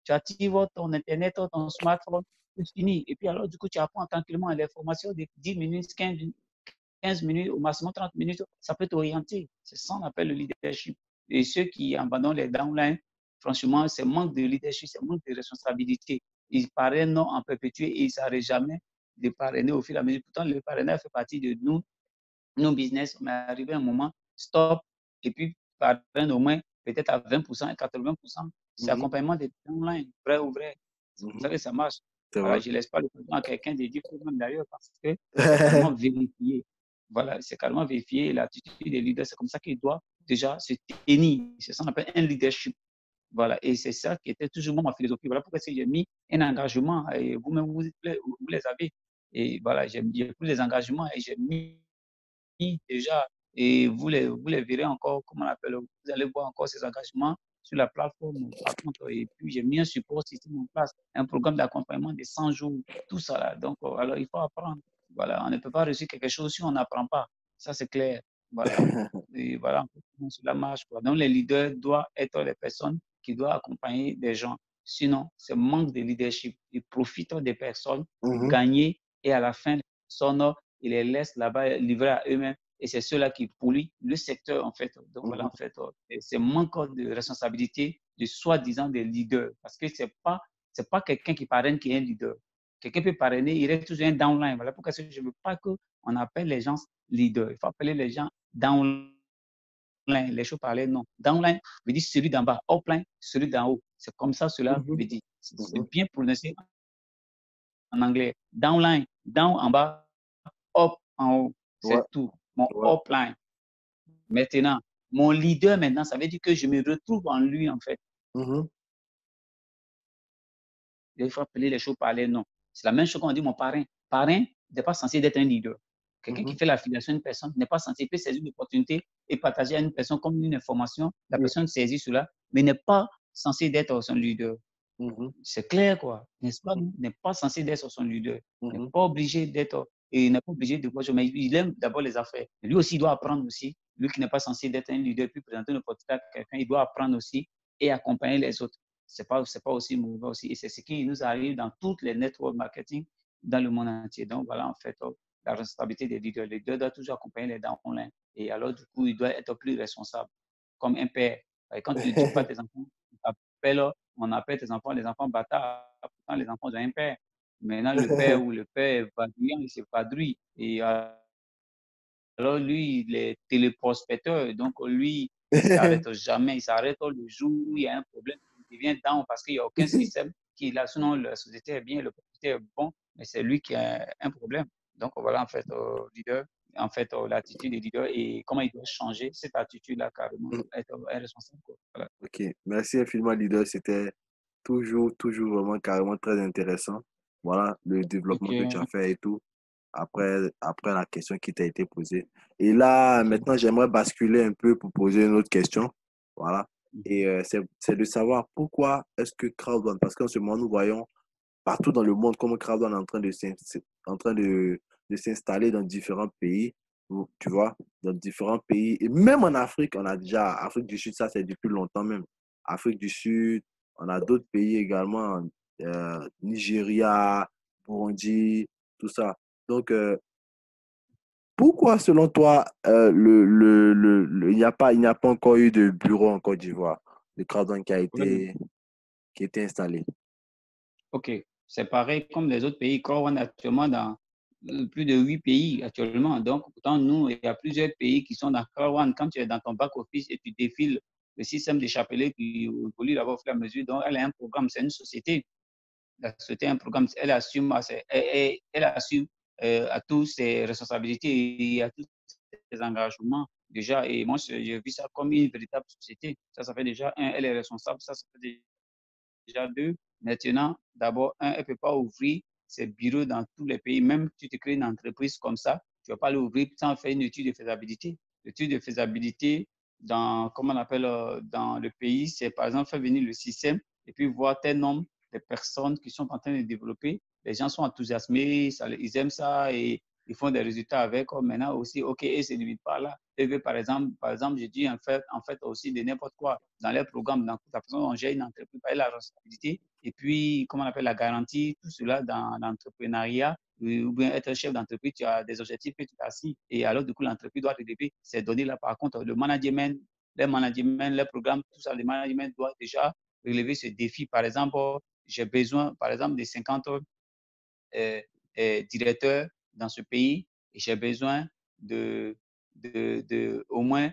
Tu actives ton Internet, ton smartphone, c'est fini. Et puis, alors, du coup, tu apprends tranquillement les formations de 10 minutes, 15 minutes, au maximum 30 minutes. Ça peut t'orienter. C'est ça qu'on appelle le leadership. Et ceux qui abandonnent les downlines, franchement, c'est manque de leadership, c'est manque de responsabilité. Ils parrainent en perpétué et ils ne s'arrêtent jamais de parrainer au fil et à mesure. Pourtant, le parrainage fait partie de nous, nos business, on est arrivé à un moment, stop, et puis par au moins peut-être à 20% et 80%, c'est Mhm. accompagnement des online, vrai ou vrai. C'est comme ça Mhm. que ça marche. C'est Voilà, vrai. je ne laisse pas le temps à quelqu'un de dire même d'ailleurs parce que c'est carrément vérifié. Voilà, c'est carrément vérifié. L'attitude des leaders, c'est comme ça qu'il doit déjà se tenir. C'est ça qu'on appelle un leadership. Voilà, et c'est ça qui était toujours ma philosophie. Voilà pourquoi j'ai mis un engagement et vous-même, vous les avez. Et voilà, j'ai pris les engagements et j'ai mis déjà, et vous les verrez encore, comment on appelle, vous allez voir encore ces engagements sur la plateforme. Par contre, et puis j'ai mis un support système en place, un programme d'accompagnement de 100 jours, tout ça là. Donc, alors il faut apprendre. Voilà, on ne peut pas réussir quelque chose si on n'apprend pas. Ça, c'est clair. Voilà. Et voilà comment cela marche, quoi. Donc, les leaders doivent être les personnes qui doivent accompagner des gens. Sinon, c'est manque de leadership. Ils profitent des personnes pour Mhm. gagner et à la fin, les personnes ils les laissent là-bas livrés à eux-mêmes et c'est ceux-là qui polluent le secteur en fait. Donc voilà Mhm. en fait, c'est manque de responsabilité de soi-disant des leaders parce que c'est pas quelqu'un qui parraine qui est un leader. Quelqu'un peut parrainer, il reste toujours un downline. Voilà pourquoi je ne veux pas qu'on appelle les gens leaders. Il faut appeler les gens downline les choses parlaient, non. Downline veut dire celui d'en bas. Upline, celui d'en haut. C'est comme ça cela veut dire. C'est bien prononcé en anglais. Downline, down en bas, up en haut. Ouais, C'est tout. Mon ouais. upline. Maintenant, mon leader maintenant, ça veut dire que je me retrouve en lui en fait. Mhm, Il faut appeler les choses par les noms. C'est la même chose qu'on dit mon parrain. Parrain n'est pas censé être un leader. Quelqu'un qui fait l'affiliation à une personne n'est pas censé faire saisir une opportunité et partager à une personne comme une information. La mhm, personne saisit cela, mais n'est pas censé être son leader. mhm, C'est clair, quoi. N'est-ce pas? N'est pas censé être son leader. N'est mhm, pas obligé d'être, et il n'est pas obligé de quoi, mais il aime d'abord les affaires. Lui aussi, il doit apprendre aussi. Lui qui n'est pas censé être un leader, puis présenter une opportunité à quelqu'un, il doit apprendre aussi et accompagner les autres. C'est pas aussi mauvais aussi. Et c'est ce qui nous arrive dans toutes les network marketing dans le monde entier. Donc, voilà, en fait, la responsabilité des leaders. Les leaders doivent toujours accompagner les downlines. Et alors, du coup, il doit être plus responsable, comme un père. Et quand tu ne dis pas à tes enfants, on appelle tes enfants les enfants bâtards. Pourtant, les enfants ont un père. Maintenant, le père ou le père est vadrouillant, il s'épadrouille. Et alors, lui, il est téléprospecteur. Donc, lui, il ne s'arrête jamais. Il s'arrête le jour où il y a un problème. Il vient down parce qu'il n'y a aucun système qui est là. Sinon, la société est bien, le propriétaire est bon, mais c'est lui qui a un problème. Donc, voilà, en fait, leader, en fait, l'attitude des leaders et comment il doit changer cette attitude-là, carrément, être un responsable. Voilà. Ok, merci infiniment, leader. C'était toujours vraiment carrément très intéressant. Voilà le développement que tu as OK. fait et tout, après la question qui t'a été posée. Et là, OK. maintenant, j'aimerais basculer un peu pour poser une autre question. Voilà. Et c'est de savoir pourquoi est-ce que Crowdone, parce qu'en ce moment, nous voyons partout dans le monde comment Crowdone est en train de s'installer dans différents pays, tu vois, dans différents pays. Et même en Afrique, on a déjà, Afrique du Sud, ça c'est depuis longtemps même. Afrique du Sud, on a d'autres pays également, Nigeria, Burundi, tout ça. Donc, pourquoi, selon toi, il n'y a pas encore eu de bureau en Côte d'Ivoire, de Crowdone Oui. qui a été installé? OK. C'est pareil comme les autres pays. Core, on est actuellement dans plus de 8 pays actuellement. Donc, pourtant, nous, il y a plusieurs pays qui sont dans Core One. Quand tu es dans ton back-office et tu défiles le système des chapelets qui évolue d'abord au fur et à mesure. Donc, elle a un programme, c'est une société. La société a un programme, elle assume à tous ses responsabilités et à tous ses engagements déjà. Et moi, je vis ça comme une véritable société. Ça fait déjà un, elle est responsable. Ça fait déjà deux. Maintenant, d'abord, un, elle ne peut pas ouvrir ses bureaux dans tous les pays. Même si tu crées une entreprise comme ça, tu ne vas pas l'ouvrir sans faire une étude de faisabilité. L'étude de faisabilité, dans, comment on appelle, dans le pays, c'est par exemple faire venir le système et puis voir tel nombre de personnes qui sont en train de développer. Les gens sont enthousiasmés, ils aiment ça et ils font des résultats avec. Maintenant aussi, OK, et c'est limite pas là. Et par exemple, je dis en fait aussi de n'importe quoi dans les programmes, dans la façon dont j'ai une entreprise, la responsabilité et puis, comment on appelle la garantie, tout cela dans l'entrepreneuriat ou bien être chef d'entreprise, tu as des objectifs que tu as assis et alors du coup l'entreprise doit relever ces données-là. Par contre, les programmes, tout ça, le management doit déjà relever ce défi. Par exemple, j'ai besoin, par exemple, de 50 euh, directeurs dans ce pays et j'ai besoin de, au moins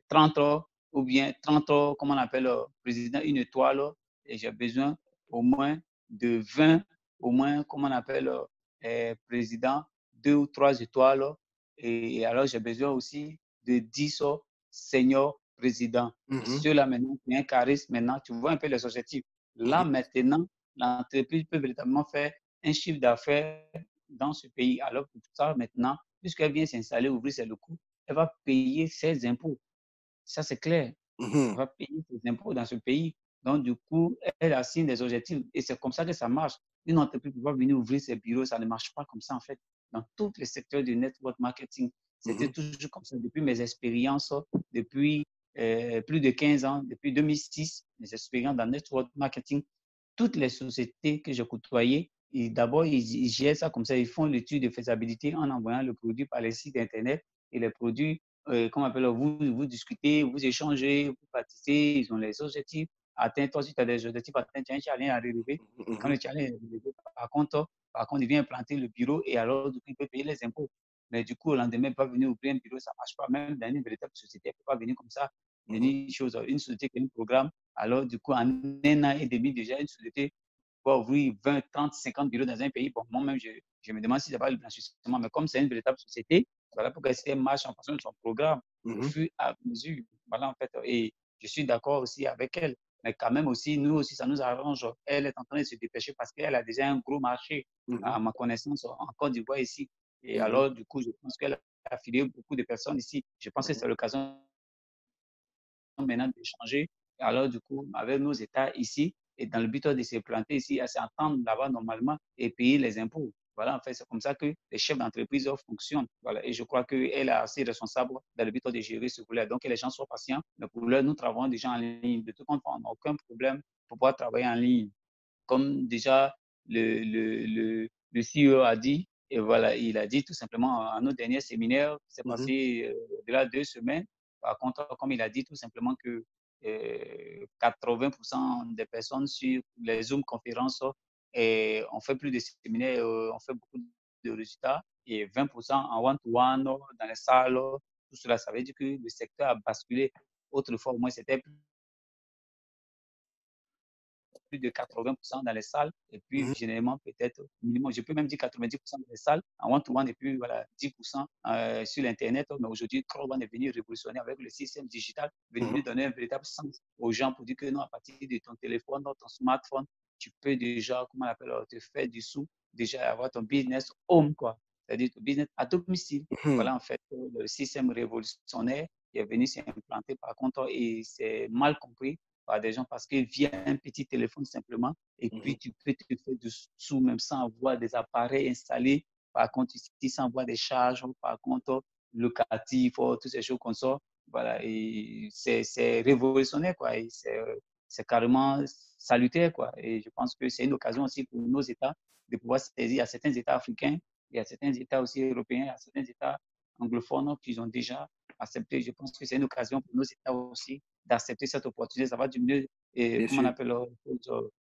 30 heures ou bien 30 heures, comment on appelle, président, une étoile, et j'ai besoin au moins de 20, au moins, comment on appelle, président, 2 ou 3 étoiles, et alors j'ai besoin aussi de 10 seniors présidents. Et Mhm, ceux-là maintenant, qui ont un charisme maintenant, tu vois un peu les objectifs. Là mhm, maintenant, l'entreprise peut véritablement faire un chiffre d'affaires dans ce pays. Alors pour ça, maintenant, puisqu'elle vient s'installer, ouvrir ses locaux, elle va payer ses impôts. Ça, c'est clair. Elle mhm, va payer ses impôts dans ce pays. Donc, du coup, elle assigne des objectifs. Et c'est comme ça que ça marche. Une entreprise peut pas venir ouvrir ses bureaux, ça ne marche pas comme ça, en fait. Dans tous les secteurs du network marketing, c'était mhm, toujours comme ça. Depuis mes expériences, depuis plus de 15 ans, depuis 2006, mes expériences dans le network marketing, toutes les sociétés que j'ai côtoyées, d'abord, ils gèrent ça comme ça. Ils font l'étude de faisabilité en envoyant le produit par les sites Internet et les produits, comment on appelle, vous discutez, vous échangez, vous participez, ils ont les objectifs atteints. Toi, si tu as des objectifs atteints, tu as un challenge à relever. Et quand mhm. le challenge est relevé, par contre, il vient implanter le bureau et alors, du coup, il peut payer les impôts. Mais du coup, le lendemain, il ne peut pas venir ouvrir un bureau, ça ne marche pas. Même dans une véritable société, elle ne peut pas venir comme ça. Une société qui a un programme, alors du coup, en 1 an et demi, déjà, une société va ouvrir 20, 30, 50 bureaux dans un pays. Bon, moi-même, je me demande si c'est pas le blanchissement. Mais comme c'est une véritable société, voilà pourquoi elle marche en fonction de son programme au fur et à mesure. Voilà, en fait. Et je suis d'accord aussi avec elle. Mais quand même aussi, nous aussi, ça nous arrange. Elle est en train de se dépêcher parce qu'elle a déjà un gros marché, à ma connaissance, en Côte d'Ivoire ici. Et alors, du coup, je pense qu'elle a affilié beaucoup de personnes ici. Je pense que c'est l'occasion maintenant d'échanger. Alors, du coup, avec nos États ici, et dans le but de se planter ici, à s'entendre là-bas normalement et payer les impôts. Voilà, en fait, c'est comme ça que les chefs d'entreprise fonctionnent. Voilà, et je crois qu'elle est assez responsable dans le but de gérer ce volet. Donc, que les gens soient patients. Mais pour l'heure, nous travaillons déjà en ligne. De tout compte, on n'a aucun problème pour pouvoir travailler en ligne. Comme déjà le CEO a dit, et voilà, il a dit tout simplement à notre dernier séminaire qui s'est passé de là 2 semaines. Par contre, comme il a dit tout simplement que 80% des personnes sur les Zoom conférences, et on fait plus de séminaires, on fait beaucoup de résultats, et 20% en one-to-one dans les salles, tout cela, ça veut dire que le secteur a basculé. Autrefois, au moins, c'était plus de 80% dans les salles, et puis généralement peut-être minimum, je peux même dire 90% dans les salles, en one-to-one, et puis voilà, 10% sur l'Internet. Mais aujourd'hui, Crowdone est venu révolutionner avec le système digital, venu donner un véritable sens aux gens pour dire que non, à partir de ton téléphone, de ton smartphone, tu peux déjà, comment on appelle, te faire du sous, déjà avoir ton business home, quoi. C'est-à-dire ton business à domicile. Voilà, en fait, le système révolutionnaire qui est venu s'implanter par contre, et c'est mal compris par des gens parce que via un petit téléphone simplement, et puis tu peux te faire du sous même sans avoir des appareils installés, par contre ici sans avoir des charges, par contre locatifs, toutes ces choses comme ça. Voilà, et c'est révolutionnaire, quoi, et c'est carrément salutaire, quoi. Et je pense que c'est une occasion aussi pour nos États de pouvoir saisir à certains États africains et à certains États aussi européens, à certains États anglophones qui ont déjà accepté. Je pense que c'est une occasion pour nos États aussi d'accepter cette opportunité. Ça va diminuer, comment on sûr. appelle,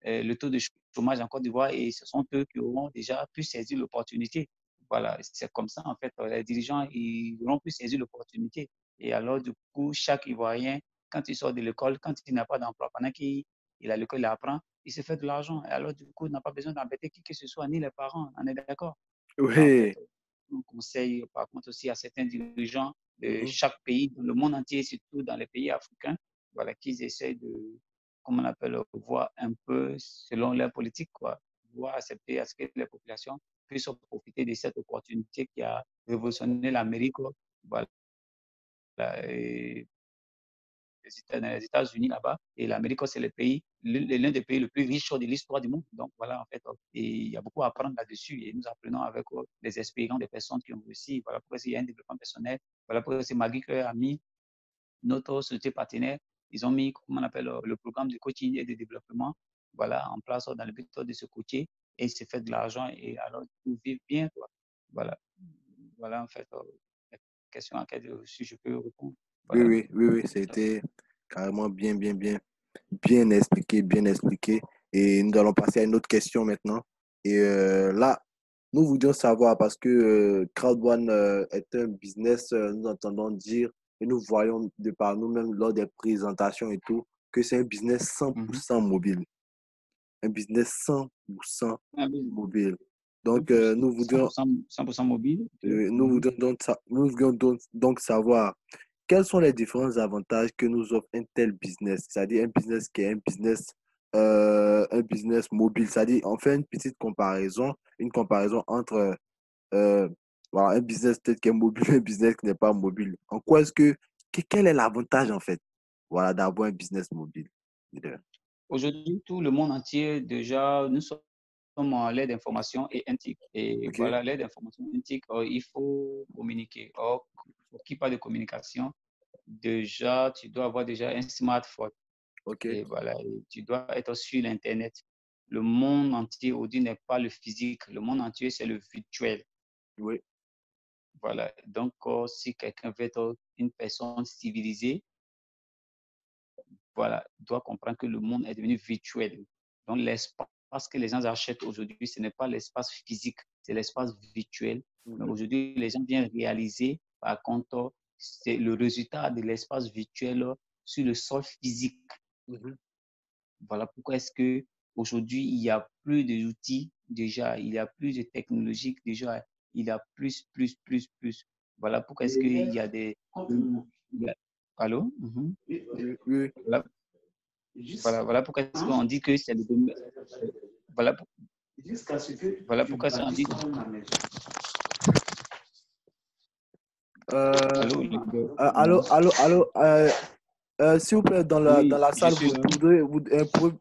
le taux de chômage en Côte d'Ivoire, et ce sont eux qui auront déjà pu saisir l'opportunité. Voilà, c'est comme ça, en fait, les dirigeants, ils auront pu saisir l'opportunité. Et alors, du coup, chaque Ivoirien, quand il sort de l'école, quand il n'a pas d'emploi, pendant qu'il a l'école, il apprend, il se fait de l'argent. Et alors, du coup, il n'a pas besoin d'embêter qui que ce soit, ni les parents. On est d'accord? Voilà, en fait, Oui. on conseille par contre aussi à certains dirigeants de chaque pays, dans le monde entier, surtout dans les pays africains, voilà, qu'ils essaient de, comment on appelle, voir un peu selon leur politique, quoi, voir accepter à ce que les populations puissent profiter de cette opportunité qui a révolutionné l'Amérique, voilà, et dans les États-Unis là-bas. Et l'Amérique, c'est le pays, l'un des pays les plus riches de l'histoire du monde. Donc voilà, en fait, et il y a beaucoup à apprendre là-dessus. Et nous apprenons avec les expériences des personnes qui ont réussi. Voilà pourquoi il y a un développement personnel. Voilà pourquoi c'est Maggie qui a mis notre société partenaire. Ils ont mis, comment on appelle, le programme de coaching et de développement, voilà, en place dans le but de se coacher et se faire de l'argent et alors vivre bien, quoi. Voilà. Voilà, en fait, la question à laquelle je peux répondre. Oui, Voilà. oui, oui, oui, c'était carrément bien expliqué, bien expliqué. Et nous allons passer à une autre question maintenant. Et là, nous voudrions savoir, parce que Crowd One est un business, nous entendons dire, et nous voyons de par nous-mêmes lors des présentations et tout, que c'est un business Mhm. 100% mobile. Un business 100% Ah oui, mobile. Donc, 100%, 100% mobile. Ok. nous Mhm. voudrions nous voudrions donc savoir quels sont les différents avantages que nous offre un tel business, c'est-à-dire un business qui est un business mobile, c'est-à-dire on fait une comparaison entre voilà, un business peut-être qui est mobile et un business qui n'est pas mobile. En quoi quel est l'avantage en fait, voilà, d'avoir un business mobile? Aujourd'hui, tout le monde entier, déjà, nous sommes à l'ère d'information et intique. Et Ok, voilà, l'ère d'information intique, il faut communiquer. Or, pour qui parle de communication, déjà, tu dois avoir déjà un smartphone. ok, Et voilà, et tu dois être sur l'Internet. Le monde entier aujourd'hui n'est pas le physique. Le monde entier, c'est le virtuel. oui, Voilà. Donc, si quelqu'un veut être une personne civilisée, voilà, doit comprendre que le monde est devenu virtuel. Donc, l'espace que les gens achètent aujourd'hui, ce n'est pas l'espace physique, c'est l'espace virtuel. Mais aujourd'hui, les gens viennent réaliser, par contre, c'est le résultat de l'espace virtuel sur le sol physique. Voilà pourquoi est-ce que aujourd'hui il y a plus d'outils déjà, il y a plus de technologies déjà, il y a plus. Voilà pourquoi est-ce qu'il y a des. Allô? Oui. Voilà pourquoi est-ce qu'on dit que c'est le domaine. Voilà, voilà pourquoi on dit. Allô, s'il vous plaît, dans Oui, la je salle, suis là.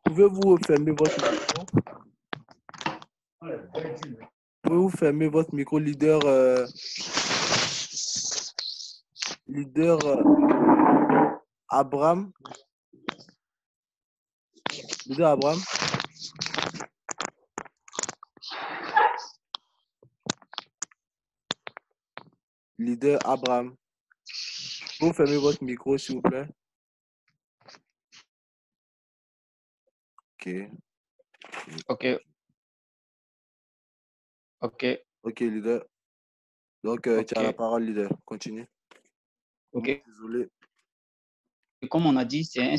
pouvez-vous fermer votre micro? Pouvez-vous fermer votre micro, leader, Abraham? Leader Abraham? Leader Abraham. Pouvez-vous fermer votre micro, s'il vous plaît? Ok. Ok, leader. Donc, tu as la parole, leader. Continue. Ok. Désolé. Comme on a dit, c'est un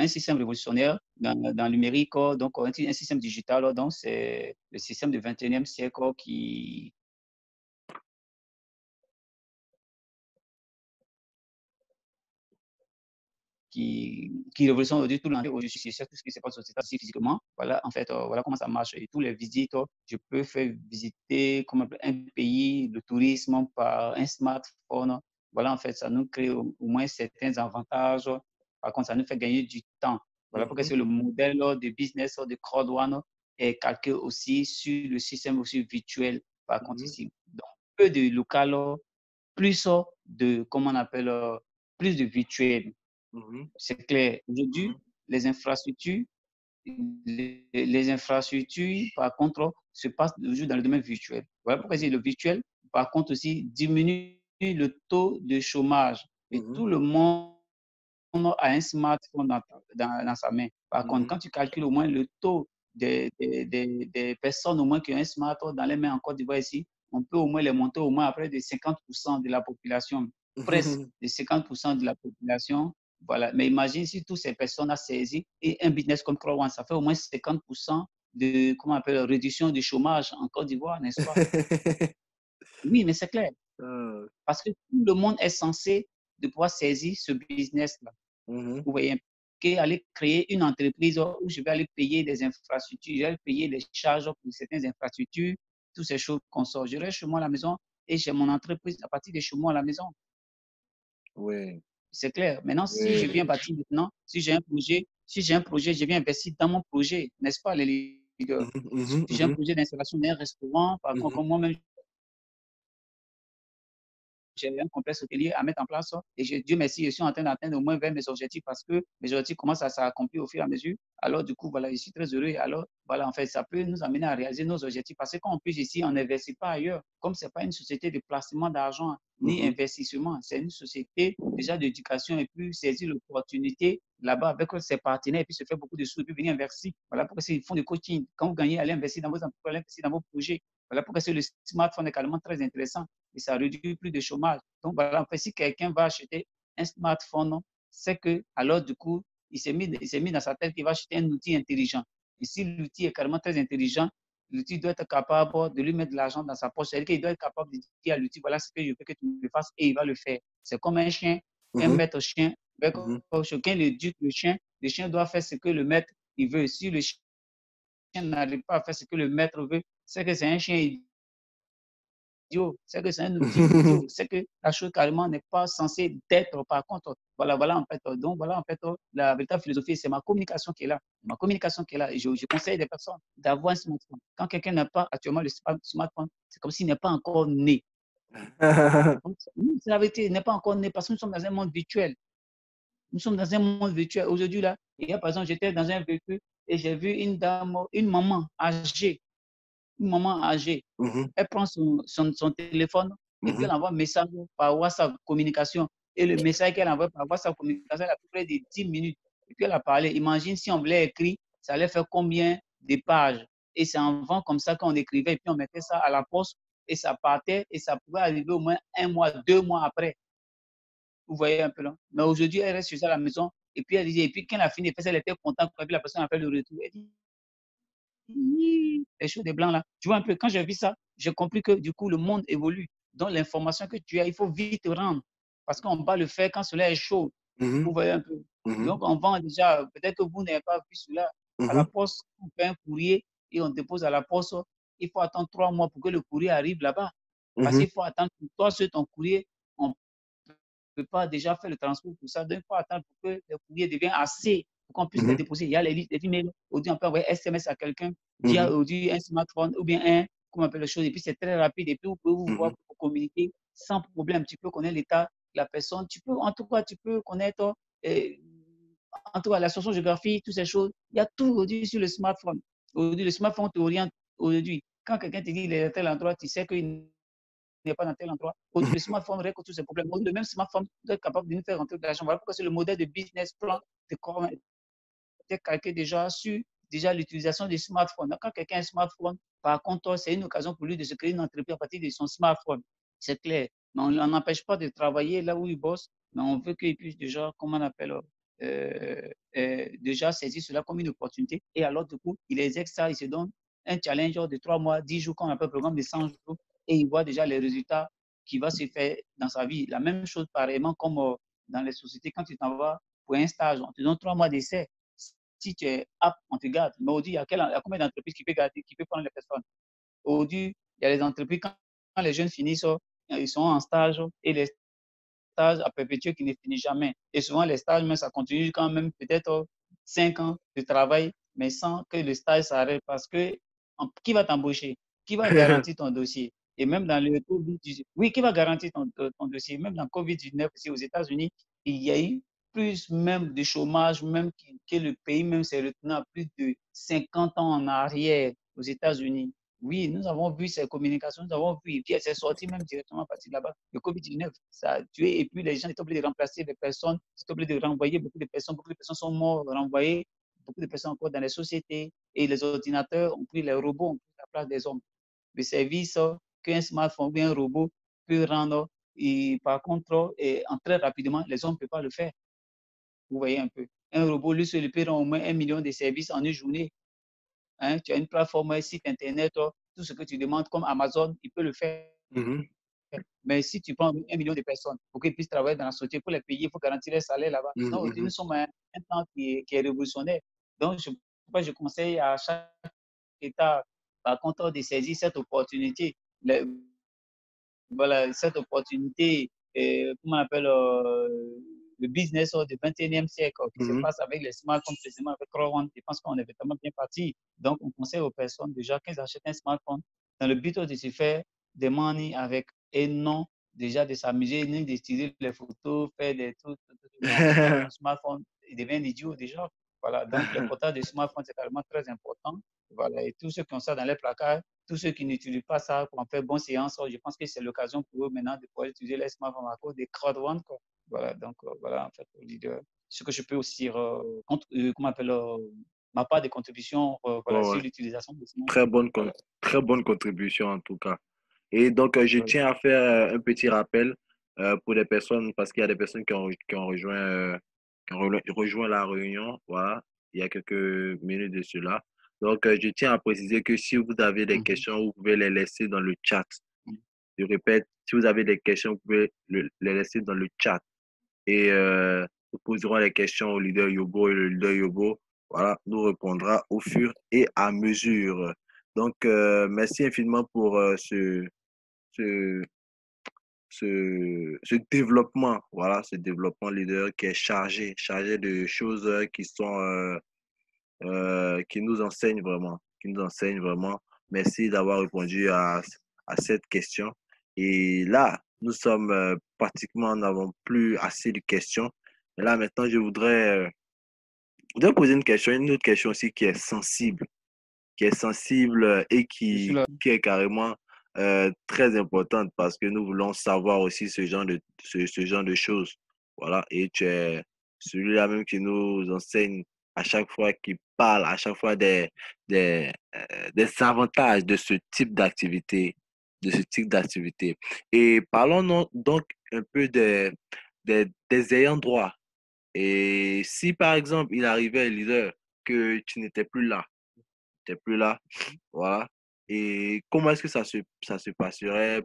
système révolutionnaire dans le numérique, donc un système digital, donc c'est le système du 21e siècle qui révolutionne aujourd'hui tout l'environnement. Aujourd'hui, c'est tout ce qui se passe au société physiquement. Voilà, en fait, voilà comment ça marche. Et tous les visites, je peux faire visiter comme un pays, le tourisme par un smartphone. Voilà, en fait, ça nous crée au moins certains avantages. Par contre, ça nous fait gagner du temps. Voilà pourquoi c'est le modèle de business de Crowd1 est calqué aussi sur le système aussi virtuel. Par contre, ici, donc, peu de local, plus de, comment on appelle, plus de virtuel. C'est clair. Aujourd'hui, les infrastructures, par contre, se passent toujours dans le domaine virtuel. Voilà pourquoi le virtuel, par contre, aussi diminue le taux de chômage. Et tout le monde a un smartphone dans sa main. Par contre, quand tu calcules au moins le taux des personnes au moins qui ont un smartphone dans les mains en Côte d'Ivoire ici, on peut au moins les monter au moins à près de 50% de la population, presque de 50% de la population. Voilà. Mais imagine si toutes ces personnes ont saisi et un business comme Crowd1, ça fait au moins 50% de, comment on appelle, réduction du chômage en Côte d'Ivoire, n'est-ce pas? Oui, mais c'est clair. Parce que tout le monde est censé de pouvoir saisir ce business-là. Vous voyez, aller créer une entreprise où je vais aller payer des infrastructures, je vais payer des charges pour certaines infrastructures, toutes ces choses qu'on sort. Je reste chez moi à la maison et j'ai mon entreprise à partir de chez moi à la maison. Oui. C'est clair. Maintenant, si je viens bâtir maintenant, si j'ai un projet, je viens investir dans mon projet, n'est-ce pas, les leaders? Si j'ai un projet d'installation d'un restaurant, par contre, moi-même, j'ai un complexe hôtelier à mettre en place. Et Dieu merci, je suis en train d'atteindre au moins vers mes objectifs parce que mes objectifs commencent à s'accomplir au fur et à mesure. Alors, du coup, voilà, je suis très heureux. Alors, voilà, en fait, ça peut nous amener à réaliser nos objectifs parce qu'en plus, ici, on n'investit pas ailleurs. Comme ce n'est pas une société de placement d'argent ni investissement, c'est une société déjà d'éducation et puis saisir l'opportunité là-bas avec ses partenaires et puis se faire beaucoup de sous et puis venir investir. Voilà pourquoi ils font du coaching. Quand vous gagnez, allez investir dans vos entreprises, allez investir dans vos projets. Voilà pourquoi le smartphone est également très intéressant et ça réduit plus de chômage. Donc, voilà, en fait, si quelqu'un va acheter un smartphone, c'est que, alors, du coup, il s'est mis dans sa tête qu'il va acheter un outil intelligent. Et si l'outil est carrément très intelligent, l'outil doit être capable de lui mettre de l'argent dans sa poche. C'est-à-dire qu'il doit être capable de dire à l'outil, voilà ce que je veux que tu me fasses et il va le faire. C'est comme un chien, un maître chien. Chacun l'éduque le chien doit faire ce que le maître il veut. Si le chien n'arrive pas à faire ce que le maître veut, c'est que c'est un chien idiot, c'est que c'est un outil idiot, c'est que la chose carrément n'est pas censée d'être. Par contre, voilà en fait. Donc, voilà, en fait, la véritable philosophie, c'est ma communication qui est là. Ma communication qui est là. Et je conseille des personnes d'avoir un smartphone. Quand quelqu'un n'a pas actuellement le smartphone, c'est comme s'il n'est pas encore né. C'est la vérité, il n'est pas encore né parce que nous sommes dans un monde virtuel. Nous sommes dans un monde virtuel. Aujourd'hui, là, il y a par exemple, j'étais dans un véhicule et j'ai vu une dame, une maman âgée. Elle prend son téléphone et puis elle envoie un message par WhatsApp communication. Et le message qu'elle envoie par WhatsApp communication, elle a à peu près de 10 minutes. Et puis elle a parlé. Imagine si on voulait écrire, ça allait faire combien de pages? Et c'est en vent comme ça qu'on écrivait et puis on mettait ça à la poste et ça partait et ça pouvait arriver au moins 1 mois, 2 mois après. Vous voyez un peu là. Mais aujourd'hui, elle reste chez elle à la maison et puis elle disait, et puis quand elle a fini de faire ça, elle était contente quand la personne a fait le retour. Elle dit, les choses des blancs là. Tu vois un peu, quand j'ai vu ça, j'ai compris que du coup, le monde évolue. Donc, l'information que tu as, il faut vite rendre parce qu'on va le faire quand cela est chaud. Vous Mhm. voyez un peu. Mhm. Donc, on vend déjà, peut-être que vous n'avez pas vu cela à la Mhm. poste, on fait un courrier et on dépose à la poste. Il faut attendre 3 mois pour que le courrier arrive là-bas. Parce Mhm. qu'il faut attendre pour toi, sur ton courrier, on ne peut pas déjà faire le transport pour ça. Donc, il faut attendre pour que le courrier devienne assez pour qu'on puisse les Mhm. déposer. Il y a les listes mails. Aujourd'hui, on peut envoyer SMS à quelqu'un via Mhm. aujourd'hui un smartphone ou bien un, comment on appelle les choses. Et puis, c'est très rapide. Et puis, vous pouvez vous voir Mhm. pour communiquer sans problème. Tu peux connaître l'état de la personne. Tu peux, en tout cas, tu peux connaître, euh, en tout cas, la situation géographique, toutes ces choses. Il y a tout aujourd'hui sur le smartphone. Aujourd'hui, le smartphone t'oriente. Aujourd'hui, quand quelqu'un te dit qu'il est à tel endroit, tu sais qu'il n'est pas dans tel endroit. Aujourd'hui, le smartphone règle tous ces problèmes. Aujourd'hui, le même smartphone doit être capable de nous faire rentrer de l'argent. Voilà pourquoi c'est le modèle de business plan de était calqué déjà sur déjà l'utilisation des smartphones. Donc, quand quelqu'un a un smartphone, par contre, c'est une occasion pour lui de se créer une entreprise à partir de son smartphone. C'est clair. Mais on n'empêche pas de travailler là où il bosse, mais on veut qu'il puisse déjà, comment on appelle, déjà saisir cela comme une opportunité. Et alors, du coup, il exerce ça, il se donne un challenge de 3 mois, 10 jours, qu'on appelle le programme de 100 jours, et il voit déjà les résultats qui vont se faire dans sa vie. La même chose, pareillement, comme dans les sociétés, quand tu t'en vas pour un stage, on te donne 3 mois d'essai. Si tu es apte, on te garde. Mais aujourd'hui, il y a combien d'entreprises qui peuvent garder, qui peuvent prendre les personnes? Aujourd'hui, il y a les entreprises, quand les jeunes finissent, ils sont en stage et les stages à perpétuer qui ne finissent jamais. Et souvent, les stages, mais ça continue quand même peut-être 5 ans de travail, mais sans que le stage s'arrête parce que qui va t'embaucher? Qui va garantir ton dossier? Et même dans le COVID-19, oui, qui va garantir ton dossier? Même dans le COVID-19, aussi aux États-Unis, il y a eu plus même de chômage, même que le pays même s'est retenu à plus de 50 ans en arrière aux États-Unis. Oui, nous avons vu ces communications, nous avons vu, et puis c'est sorti même directement à partir de là-bas. Le COVID-19, ça a tué, et puis les gens étaient obligés de remplacer les personnes, ils étaient obligés de renvoyer beaucoup de personnes sont mortes, renvoyées, beaucoup de personnes encore dans les sociétés, et les ordinateurs ont pris, les robots ont pris la place des hommes. Le service qu'un smartphone ou un robot peut rendre, et par contre, très rapidement, les hommes ne peuvent pas le faire. Vous voyez un peu. Un robot, lui seul, il peut rendre au moins 1 million de services en une journée. Hein, tu as une plateforme, un site internet, tout ce que tu demandes comme Amazon, il peut le faire. Mhm. Mais si tu prends 1 million de personnes pour qu'ils puissent travailler dans la société, pour les payer, il faut garantir les salaires là-bas. Non, aujourd'hui, nous Mhm. sommes à un temps qui est révolutionnaire. Donc, je conseille à chaque État, par contre, de saisir cette opportunité. Voilà, cette opportunité, comment on appelle, le business du 21e siècle qui se Mhm. passe avec les smartphones, précisément avec Crowon. Je pense qu'on est vraiment bien parti. Donc, on conseille aux personnes déjà qu'elles achètent un smartphone dans le but de se faire des money avec et non déjà de s'amuser, ni de tirer les photos, faire des trucs. Non, tu prends ton smartphone, il devient idiot déjà. Voilà, donc l'importance du smartphone, c'est carrément très important. Voilà, et tous ceux qui ont ça dans les placards, tous ceux qui n'utilisent pas ça pour en faire bonne séance, je pense que c'est l'occasion pour eux maintenant de pouvoir utiliser les smartphones à cause des crowdfunding. Voilà, donc voilà, en fait, leader. Ce que je peux aussi, comment on appelle, ma part de contribution Ouais, voilà, ouais. sur l'utilisation des Très smartphones. bonne, Voilà. très bonne contribution en tout cas. Et donc, je Voilà. tiens à faire un petit rappel pour les personnes, parce qu'il y a des personnes qui ont rejoint, rejoint la réunion, voilà, il y a quelques minutes de cela. Donc, je tiens à préciser que si vous avez des Mhm. questions, vous pouvez les laisser dans le chat. Mhm. Je répète, si vous avez des questions, vous pouvez les laisser dans le chat. Et nous poserons les questions au leader Yobo et le leader Yobo, voilà, nous répondra au fur et à mesure. Donc, merci infiniment pour ce, ce développement, voilà, ce développement leader qui est chargé de choses qui nous enseignent vraiment, qui nous enseignent vraiment. Merci d'avoir répondu à cette question. Et là, nous sommes pratiquement, nous n'avons plus assez de questions. Mais là, maintenant, je voudrais poser une autre question aussi qui est sensible et Je suis là. qui est carrément très importante parce que nous voulons savoir aussi ce genre de choses. Voilà. Et tu es celui-là même qui nous enseigne à chaque fois qu'il parle, à chaque fois des avantages de ce type d'activité, de ce type d'activité. Et parlons donc un peu des ayants droit. Et si par exemple il arrivait, leader, que tu n'étais plus là, tu n'étais plus là, voilà. Et comment est-ce que ça se passerait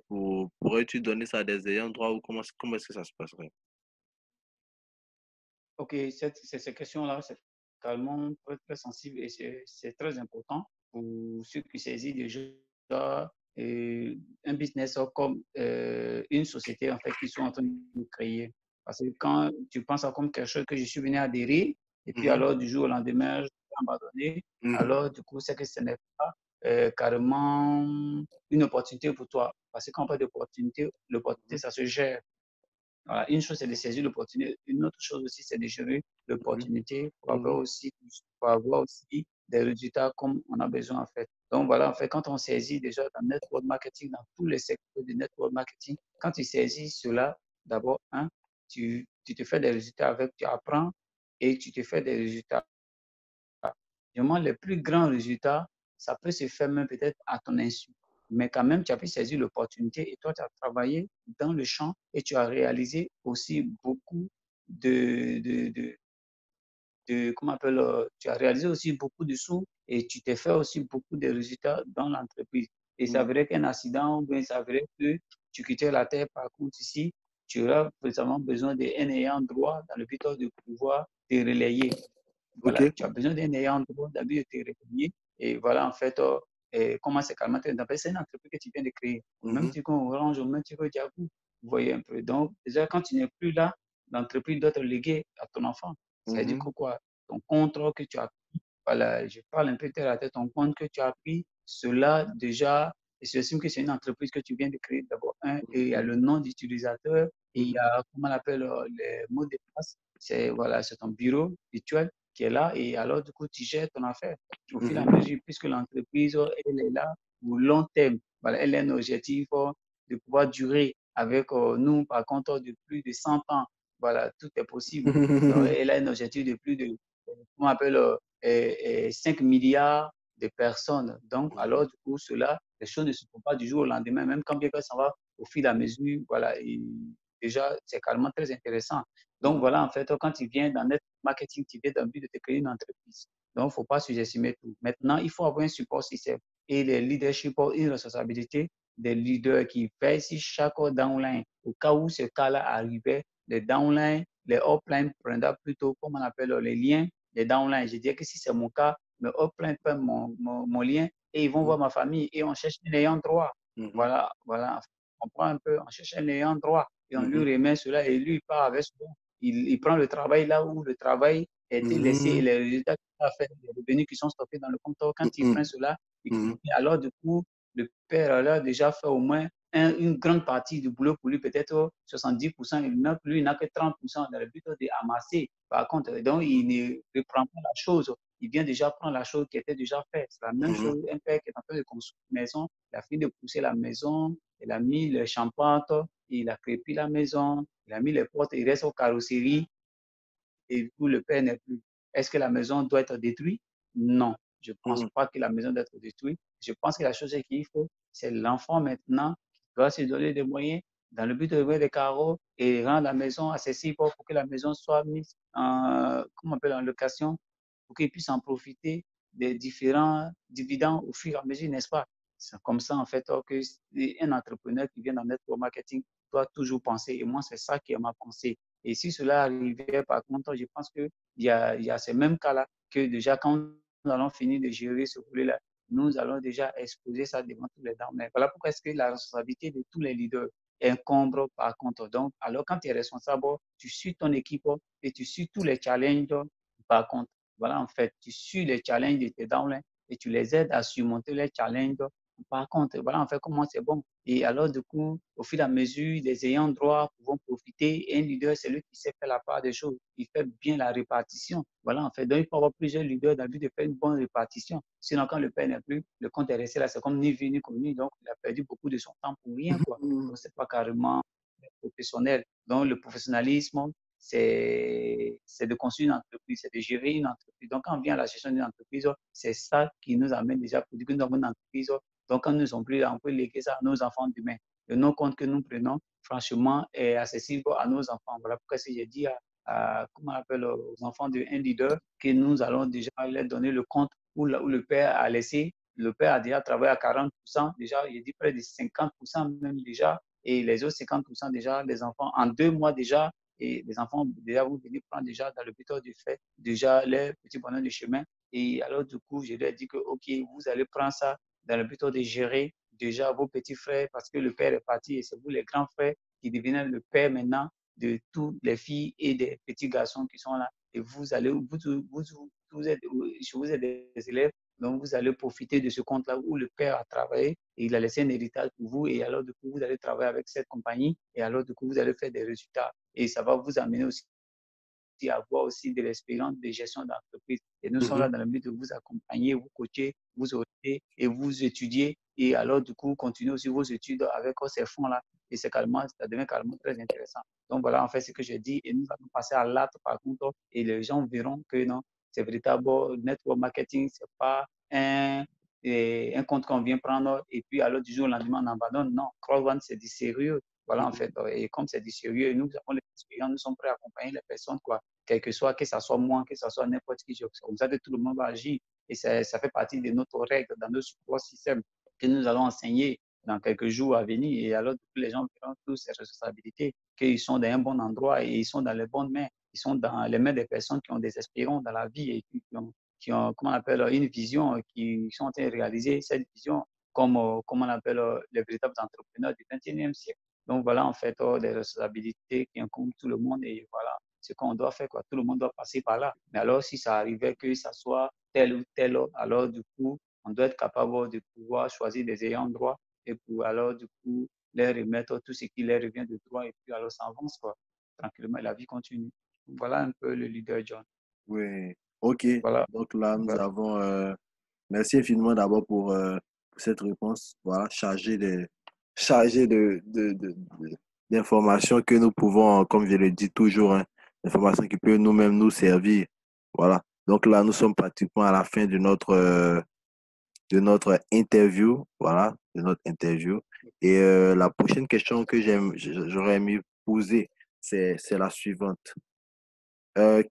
pourrais-tu donner ça à des ayants droit ou comment est-ce que ça se passerait? Ok, ces questions-là, c'est carrément très, très sensible et c'est très important pour ceux qui saisissent déjà un business comme une société en fait qu'ils sont en train de créer. Parce que quand tu penses à comme quelque chose que je suis venu adhérer et puis Mhm, alors du jour au lendemain, je vais abandonner, mhm, alors du coup, c'est que ce n'est pas carrément une opportunité pour toi. Parce que quand on parle d'opportunité, l'opportunité, ça se gère. Voilà. Une chose, c'est de saisir l'opportunité. Une autre chose aussi, c'est de gérer mhm, l'opportunité mhm, pour avoir aussi des résultats comme on a besoin, en fait. Donc, voilà, en fait, quand on saisit déjà dans le network marketing, dans tous les secteurs du network marketing, quand tu saisis cela, d'abord, tu te fais des résultats avec, tu apprends et tu te fais des résultats. Vraiment, les plus grands résultats, ça peut se faire même peut-être à ton insu. Mais quand même, tu as pu saisir l'opportunité et toi, tu as travaillé dans le champ et tu as réalisé aussi beaucoup de, de, de, comment on appelle, tu as réalisé aussi beaucoup de sous et tu t'es fait aussi beaucoup de résultats dans l'entreprise. Et ça mhm, veut dire qu'un accident, ou bien ça veut dire que tu quittais la terre, par contre, ici, tu auras précisément besoin d'un ayant droit dans le but de pouvoir te relayer. ok. Voilà, tu as besoin d'un ayant droit d'abord de te réunir. Et voilà, en fait, comment c'est carrément c'est une entreprise que tu viens de créer. Au même Mhm, titre qu'on Orange, au même titre que Yahoo. Vous voyez un peu. Donc, déjà, quand tu n'es plus là, l'entreprise doit être léguée à ton enfant. Ça veut dire mhm, que quoi? Ton contrat que tu as pris, voilà, je parle un peu terre à tête, ton compte que tu as pris, cela déjà, et je estime que c'est une entreprise que tu viens de créer d'abord, et il y a mhm, le nom d'utilisateur, et il y mhm, a, comment on appelle, les mots de passe. C'est voilà, c'est ton bureau virtuel qui est là et alors du coup tu gères ton affaire au fur et à mhm, mesure puisque l'entreprise elle est là pour long terme. Voilà, elle a un objectif de pouvoir durer avec nous par contre de plus de 100 ans. Voilà, tout est possible. Donc, mhm, elle a un objectif de plus de, comment on appelle, 5 milliards de personnes. Donc, alors, du coup, cela, les choses ne se font pas du jour au lendemain, même quand bien que ça va au fil et à mesure. Voilà, et déjà, c'est carrément très intéressant. Donc, mhm, voilà, en fait, quand tu viens dans notre marketing, tu viens dans le but de te créer une entreprise. Donc, il ne faut pas sous-estimer tout. Maintenant, il faut avoir un support système et les leadership ont une responsabilité des leaders qui veillent sur chaque downline. Au cas où ce cas-là arrivait, les downlines, les uplines prendraient plutôt, comme on appelle les liens, les downlines. Je dirais que si c'est mon cas, mes uplines prennent mon lien et ils vont voir ma famille et on cherche un ayant droit. mhm, Voilà, voilà. On prend un peu, on cherche un ayant droit et on mhm, lui remet cela et lui, il part avec cela. Il prend le travail là où le travail a été laissé et mhm, les résultats qu'il a fait, les revenus qui sont stockés dans le compteur, quand il mhm, prend cela, mhm, alors du coup, le père a déjà fait au moins une grande partie du boulot pour lui, peut-être 70%, lui, il n'a que 30% dans le but d'amasser. Par contre, donc, il ne reprend pas la chose. Il vient déjà prendre la chose qui était déjà faite. C'est la même mhm, chose, un père qui est en train de construire une maison, il a fini de pousser la maison, il a mis les champantes, il a crépi la maison, il a mis les portes, il reste aux carrosseries et où le père n'est plus. Est-ce que la maison doit être détruite? Non, je ne pense mhm, pas que la maison doit être détruite. Je pense que la chose qu'il faut, c'est l'enfant maintenant qui doit se donner des moyens dans le but de lever des carreaux et rendre la maison accessible pour que la maison soit mise en, comment on appelle, en location, pour qu'il puisse en profiter des différents dividendes au fur et à mesure, n'est-ce pas? C'est comme ça, en fait, que un entrepreneur qui vient dans notre marketing doit toujours penser. Et moi, c'est ça qui est ma pensée. Et si cela arrivait, par contre, je pense qu'il y a ces mêmes cas-là que déjà, quand nous allons finir de gérer ce volet-là, nous allons déjà exposer ça devant tous les dames. Mais voilà pourquoi est-ce que la responsabilité de tous les leaders incombe par contre. Donc, alors quand tu es responsable, tu suis ton équipe et tu suis tous les challenges par contre. Voilà, en fait, tu suis les challenges de tes downlines et tu les aides à surmonter les challenges. Par contre, voilà, en fait, comment c'est bon. Et alors, du coup, au fil et à mesure, les ayants droit vont profiter. Et un leader, c'est lui qui sait faire la part des choses. Il fait bien la répartition. Voilà, en fait. Donc, il faut avoir plusieurs leaders dans le but de faire une bonne répartition. Sinon, quand le père n'est plus, le compte est resté là. C'est comme ni vu ni connu. Donc, il a perdu beaucoup de son temps pour rien, quoi. mhm, Donc, c'est pas carrément professionnel. Donc, le professionnalisme, c'est de construire une entreprise, c'est de gérer une entreprise entreprise. Donc, quand on vient à la gestion d'une entreprise, c'est ça qui nous amène déjà pour dire que nous avons une entreprise. Donc, quand nous ne sommes plus là, on peut léguer ça à nos enfants demain. Le non-compte que nous prenons, franchement, est accessible à nos enfants. Voilà pourquoi si j'ai dit comment on appelle, aux enfants d'un leader que nous allons déjà leur donner le compte où le père a laissé. Le père a déjà travaillé à 40%, déjà, il dit près de 50% même déjà, et les autres 50% déjà, les enfants, en 2 mois déjà, et les enfants, déjà, vous venez prendre déjà dans le but du fait, déjà, les petits bonhommes de chemin. Et alors, du coup, je leur ai dit que, OK, vous allez prendre ça dans le but de gérer déjà vos petits frères, parce que le père est parti et c'est vous, les grands frères, qui deviennent le père maintenant de toutes les filles et des petits garçons qui sont là. Et vous allez, vous êtes, je vous ai des élèves, donc vous allez profiter de ce compte-là où le père a travaillé et il a laissé un héritage pour vous. Et alors, du coup, vous allez travailler avec cette compagnie et alors, du coup, vous allez faire des résultats. Et ça va vous amener aussi avoir aussi de l'expérience de gestion d'entreprise. Et nous sommes là dans le but de vous accompagner, vous coacher, vous orienter et vous étudier. Et alors, du coup, continuer aussi vos études avec ces fonds-là. Et ça devient carrément très intéressant. Donc, voilà, en fait, ce que j'ai dit. Et nous allons passer à l'acte, par contre, et les gens verront que non, c'est véritable network marketing, c'est pas un compte qu'on vient prendre et puis alors du jour au lendemain, on abandonne. Non, crowdfunding, c'est du sérieux. Voilà, en fait. Et comme c'est du sérieux, nous avons l'expérience, nous sommes prêts à accompagner les personnes, quoi, quel que soit, que ce soit moi, que ce soit n'importe qui. C'est comme ça que tout le monde va agir. Et ça fait partie de notre règle, dans notre support système que nous allons enseigner dans quelques jours à venir. Et alors, les gens verront toutes ces responsabilités, qu'ils sont dans un bon endroit et ils sont dans les bonnes mains. Ils sont dans les mains des personnes qui ont des espérances dans la vie et qui ont comment on appelle, une vision, qui sont en train de réaliser cette vision comme on appelle les véritables entrepreneurs du 21e siècle. Donc voilà, en fait, des responsabilités qui incombent tout le monde et voilà ce qu'on doit faire, quoi. Tout le monde doit passer par là. Mais alors, si ça arrivait que ça soit tel ou tel, alors du coup, on doit être capable de pouvoir choisir des ayants droit et pour alors du coup leur remettre tout ce qui leur revient de droit et puis alors ça avance, quoi, tranquillement et la vie continue. Voilà un peu le leader John. Oui, ok. Voilà. Donc là, nous Voilà. avons. Merci infiniment d'abord pour cette réponse. Voilà, chargée d'informations que nous pouvons, comme je le dis toujours, hein, d'informations qui peuvent nous-mêmes nous servir. Voilà. Donc là, nous sommes pratiquement à la fin de notre interview. Voilà, de notre interview. Et la prochaine question que j'aurais aimé poser, c'est la suivante.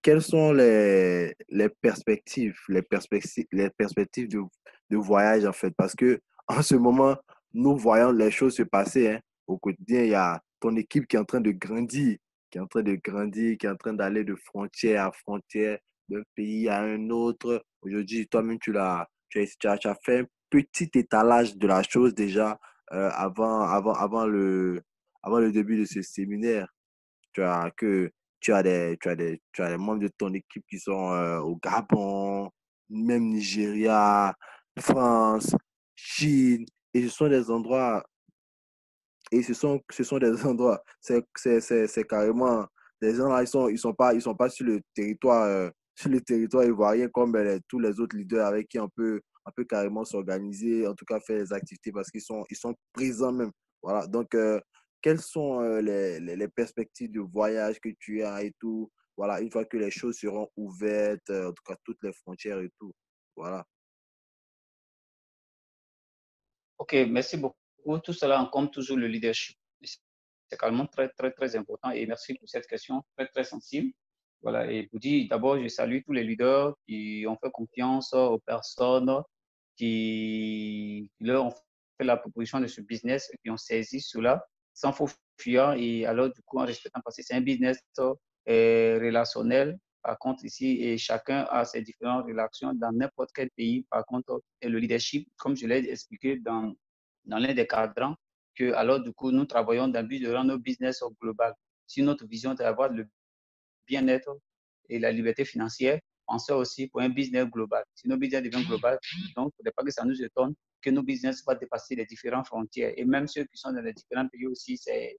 Quelles sont les perspectives de voyage en fait? Parce que en ce moment, nous voyons les choses se passer, hein. Au quotidien, il y a ton équipe qui est en train de grandir, qui est en train de grandir, qui est en train d'aller de frontière à frontière, d'un pays à un autre. Aujourd'hui, toi-même, tu as fait un petit étalage de la chose déjà avant le début de ce séminaire. Tu as que tu as des membres de ton équipe qui sont au Gabon, même Nigeria, France, Chine, et ce sont des endroits ce sont des endroits, c'est carrément, les gens là, ils sont pas sur le territoire ivoirien comme tous les autres leaders avec qui on peut carrément s'organiser, en tout cas faire des activités parce ils sont présents même. Voilà. Donc, quelles sont les perspectives de voyage que tu as et tout? Voilà, une fois que les choses seront ouvertes, en tout cas toutes les frontières et tout. Voilà. OK, merci beaucoup. Tout cela en compte toujours le leadership. C'est carrément très, très, très important et merci pour cette question très, très sensible. Voilà, et pour dire, d'abord, je salue tous les leaders qui ont fait confiance aux personnes qui leur ont fait la proposition de ce business et qui ont saisi cela sans faux fuyant et alors, du coup, en respectant parce que c'est un business relationnel. Par contre, ici, et chacun a ses différentes relations dans n'importe quel pays. Par contre, et le leadership, comme je l'ai expliqué dans l'un des cadrans, que alors, du coup, nous travaillons dans le but de rendre nos business au global. Si notre vision est d'avoir le bien-être et la liberté financière, pensez aussi pour un business global. Si nos business deviennent global, donc il ne faudrait pas que ça nous étonne que nos business vont dépasser les différentes frontières. Et même ceux qui sont dans les différents pays aussi, c'est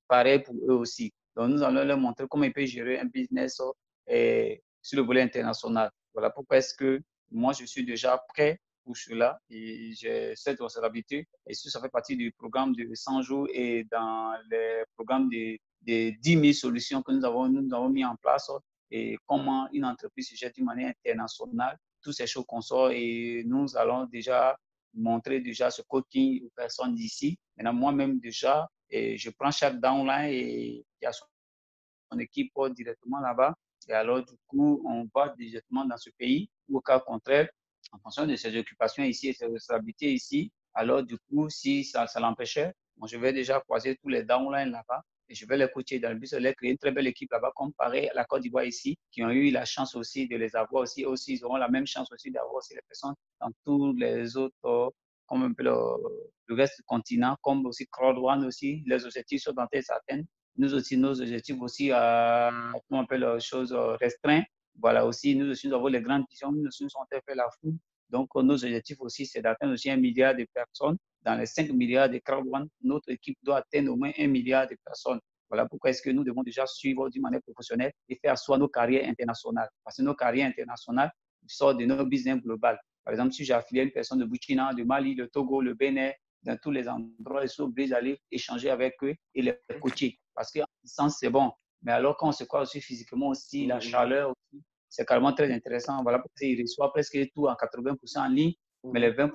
pareil pour eux aussi. Donc nous allons leur montrer comment ils peuvent gérer un business sur le volet international. Voilà pourquoi est-ce que moi, je suis déjà prêt pour cela et j'ai cette responsabilité. Et ça fait partie du programme de 100 jours et dans les programmes des 10 000 solutions que nous avons mis en place. et comment une entreprise se gère d'une manière internationale, toutes ces choses qu'on sort et nous allons déjà montrer déjà ce coaching aux personnes d'ici. Maintenant, moi-même déjà, et je prends chaque downline et il y a son équipe directement là-bas. Et alors, du coup, on va directement dans ce pays ou au cas contraire, en fonction de ses occupations ici et ses responsabilités ici, alors du coup, si ça l'empêchait, moi, je vais déjà croiser tous les downlines là-bas et je vais les coacher dans le but de les créer une très belle équipe là-bas, comme pareil à la Côte d'Ivoire ici, qui ont eu la chance aussi de les avoir aussi. Aussi, ils auront la même chance aussi d'avoir aussi les personnes dans tous les autres, comme un peu le reste du continent, comme aussi Crowd One aussi. Les objectifs sont dans certaines. Nous aussi, nos objectifs aussi, comment on appelle les choses restreints. Voilà aussi, nous aussi, nous avons les grandes visions, nous aussi, nous sommes fait la foule. Donc, nos objectifs aussi, c'est d'atteindre aussi 1 milliard de personnes. Dans les 5 milliards de crowd one, notre équipe doit atteindre au moins 1 milliard de personnes. Voilà pourquoi est-ce que nous devons déjà suivre d'une manière professionnelle et faire soit nos carrières internationales. Parce que nos carrières internationales sortent de nos business globales. Par exemple, si j'ai affilié une personne de Burkina, de Mali, le Togo, le Bénin, dans tous les endroits, ils sont obligés d'aller échanger avec eux et les coacher. Parce qu'en distance, c'est bon. Mais alors, quand on se croit aussi physiquement aussi, la chaleur aussi, c'est carrément très intéressant. Voilà pourquoi il reçoit presque tout en 80% en ligne, mais les 20%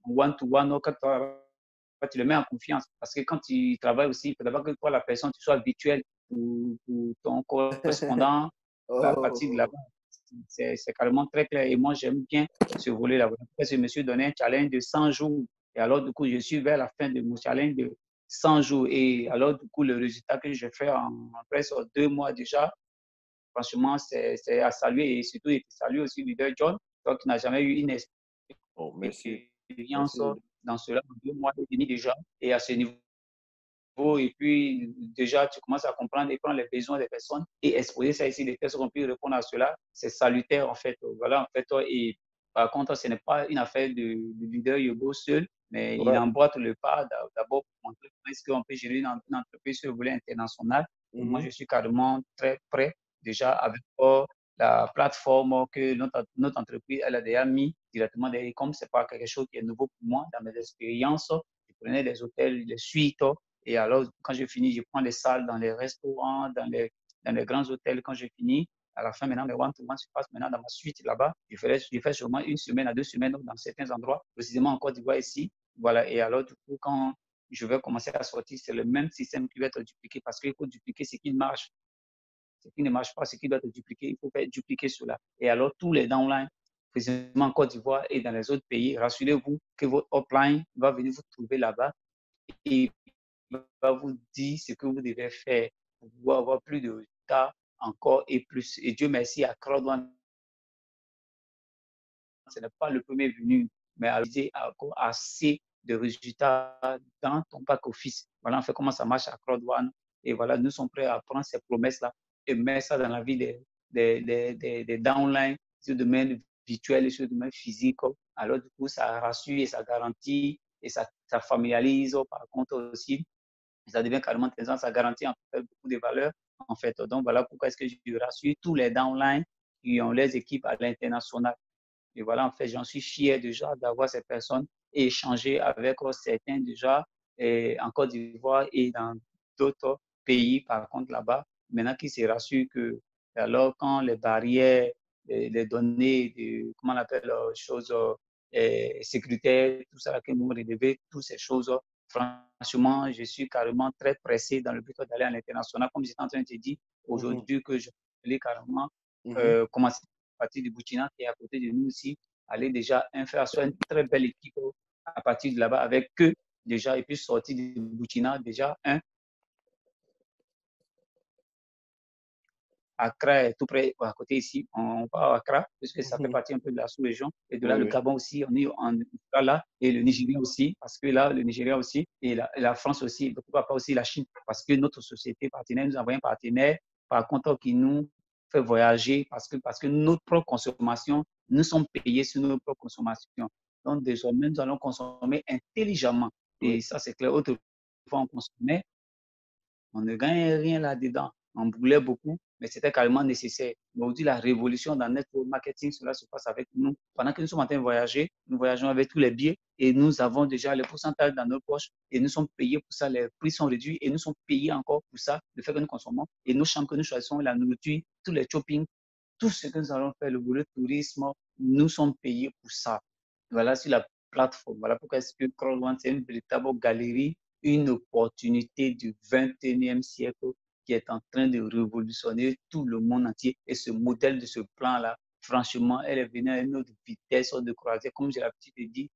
en one-to-one, quand tu le mets en confiance. Parce que quand tu travailles aussi, il faut d'abord que toi, la personne, tu sois virtuelle pour ton correspondant à partir de là-bas. C'est carrément très clair. Et moi, j'aime bien ce volet-là. Parce que je me suis donné un challenge de 100 jours. Et alors, du coup, je suis vers la fin de mon challenge de 100 jours. Et alors, du coup, le résultat que j'ai fait en presque 2 mois déjà, franchement, c'est à saluer. Et surtout, il salue aussi leader John, toi qui n'a jamais eu une Oh, merci. expérience Merci. dans cela en 2 mois et demi déjà. Et à ce niveau, et puis déjà tu commences à comprendre et prendre les besoins des personnes et exposer ça ici, les personnes ont pu répondre à cela, c'est salutaire en fait. Voilà, en fait, et par contre, ce n'est pas une affaire de leader Yobo seul, mais il Ouais. emboîte le pas d'abord pour montrer comment est-ce qu'on peut gérer une entreprise sur le volet international. Et moi, je suis carrément très prêt déjà avec la plateforme que notre entreprise elle a déjà mis directement derrière. Comme ce n'est pas quelque chose qui est nouveau pour moi dans mes expériences, je prenais des hôtels, des suites, et alors, quand je finis, je prends les salles dans les restaurants, dans les grands hôtels. Quand je finis, à la fin, maintenant, mes one-to-one se passent maintenant dans ma suite là-bas. Je fais sûrement 1 semaine à 2 semaines dans certains endroits, précisément en Côte d'Ivoire ici. Voilà. Et alors, du coup, quand je vais commencer à sortir, c'est le même système qui va être dupliqué parce qu'il faut dupliquer ce qui marche. Ce qui ne marche pas, ce qui doit être dupliqué, il faut faire dupliquer cela. Et alors, tous les downlines, précisément en Côte d'Ivoire et dans les autres pays, rassurez-vous que votre upline va venir vous trouver là-bas et va vous dire ce que vous devez faire pour pouvoir avoir plus de résultats encore et plus. Et Dieu merci, à Crowdone, ce n'est pas le premier venu, mais à réaliser encore assez de résultats dans ton pack office. Voilà en fait comment ça marche à Crowdone. Et voilà, nous sommes prêts à prendre ces promesses-là et mettre ça dans la vie des downlines sur le domaine virtuel et sur le domaine physique. Alors, du coup, ça rassure et ça garantit et ça familiarise par contre aussi ça devient carrément intéressant, ça garantit en fait beaucoup de valeurs en fait. Donc voilà pourquoi est-ce que je rassure tous les downlines qui ont les équipes à l'international. Et voilà, en fait, j'en suis fier déjà d'avoir ces personnes et échanger avec certains déjà en Côte d'Ivoire et dans d'autres pays, par contre, là-bas. Maintenant qu'ils se rassurent que, alors, quand les barrières, les données, comment on appelle, choses sécuritaires, tout ça, que nous relever, toutes ces choses, franchement, je suis carrément très pressé dans le but d'aller à l'international. Comme j'étais en train de te dire aujourd'hui, que je voulais carrément commencer à partir du Burkina qui est à côté de nous aussi, aller déjà faire soit une très belle équipe à partir de là-bas avec eux déjà et puis sortir du Burkina déjà Accra est tout près à côté ici. On part à Accra, puisque ça fait partie un peu de la sous-région. Et de là, Oui, le oui. Gabon aussi, on est là, et le Nigeria aussi, parce que là, le Nigeria aussi, et la France aussi, et pourquoi pas aussi la Chine, parce que notre société partenaire, nous avons un partenaire, par contre, qui nous fait voyager, parce que notre propre consommation, nous sommes payés sur notre propre consommation. Donc, désormais, nous allons consommer intelligemment. Oui. Et ça, c'est clair. Autrefois, on consommait on ne gagnait rien là-dedans. On brûlait beaucoup, mais c'était carrément nécessaire. Aujourd'hui, la révolution dans notre marketing, cela se passe avec nous. Pendant que nous sommes en train de voyager, nous voyageons avec tous les billets et nous avons déjà les pourcentages dans nos poches et nous sommes payés pour ça. Les prix sont réduits et nous sommes payés encore pour ça, le fait que nous consommons. Et nos chambres que nous choisissons, la nourriture, tous les shopping, tout ce que nous allons faire, le volet tourisme, nous sommes payés pour ça. Voilà, sur la plateforme. Voilà pourquoi est-ce que Crowd1, c'est une véritable galerie, une opportunité du 21e siècle qui est en train de révolutionner tout le monde entier. Et ce modèle de ce plan-là, franchement, elle est venue à une autre vitesse de croisière. Comme j'ai l'habitude de dire,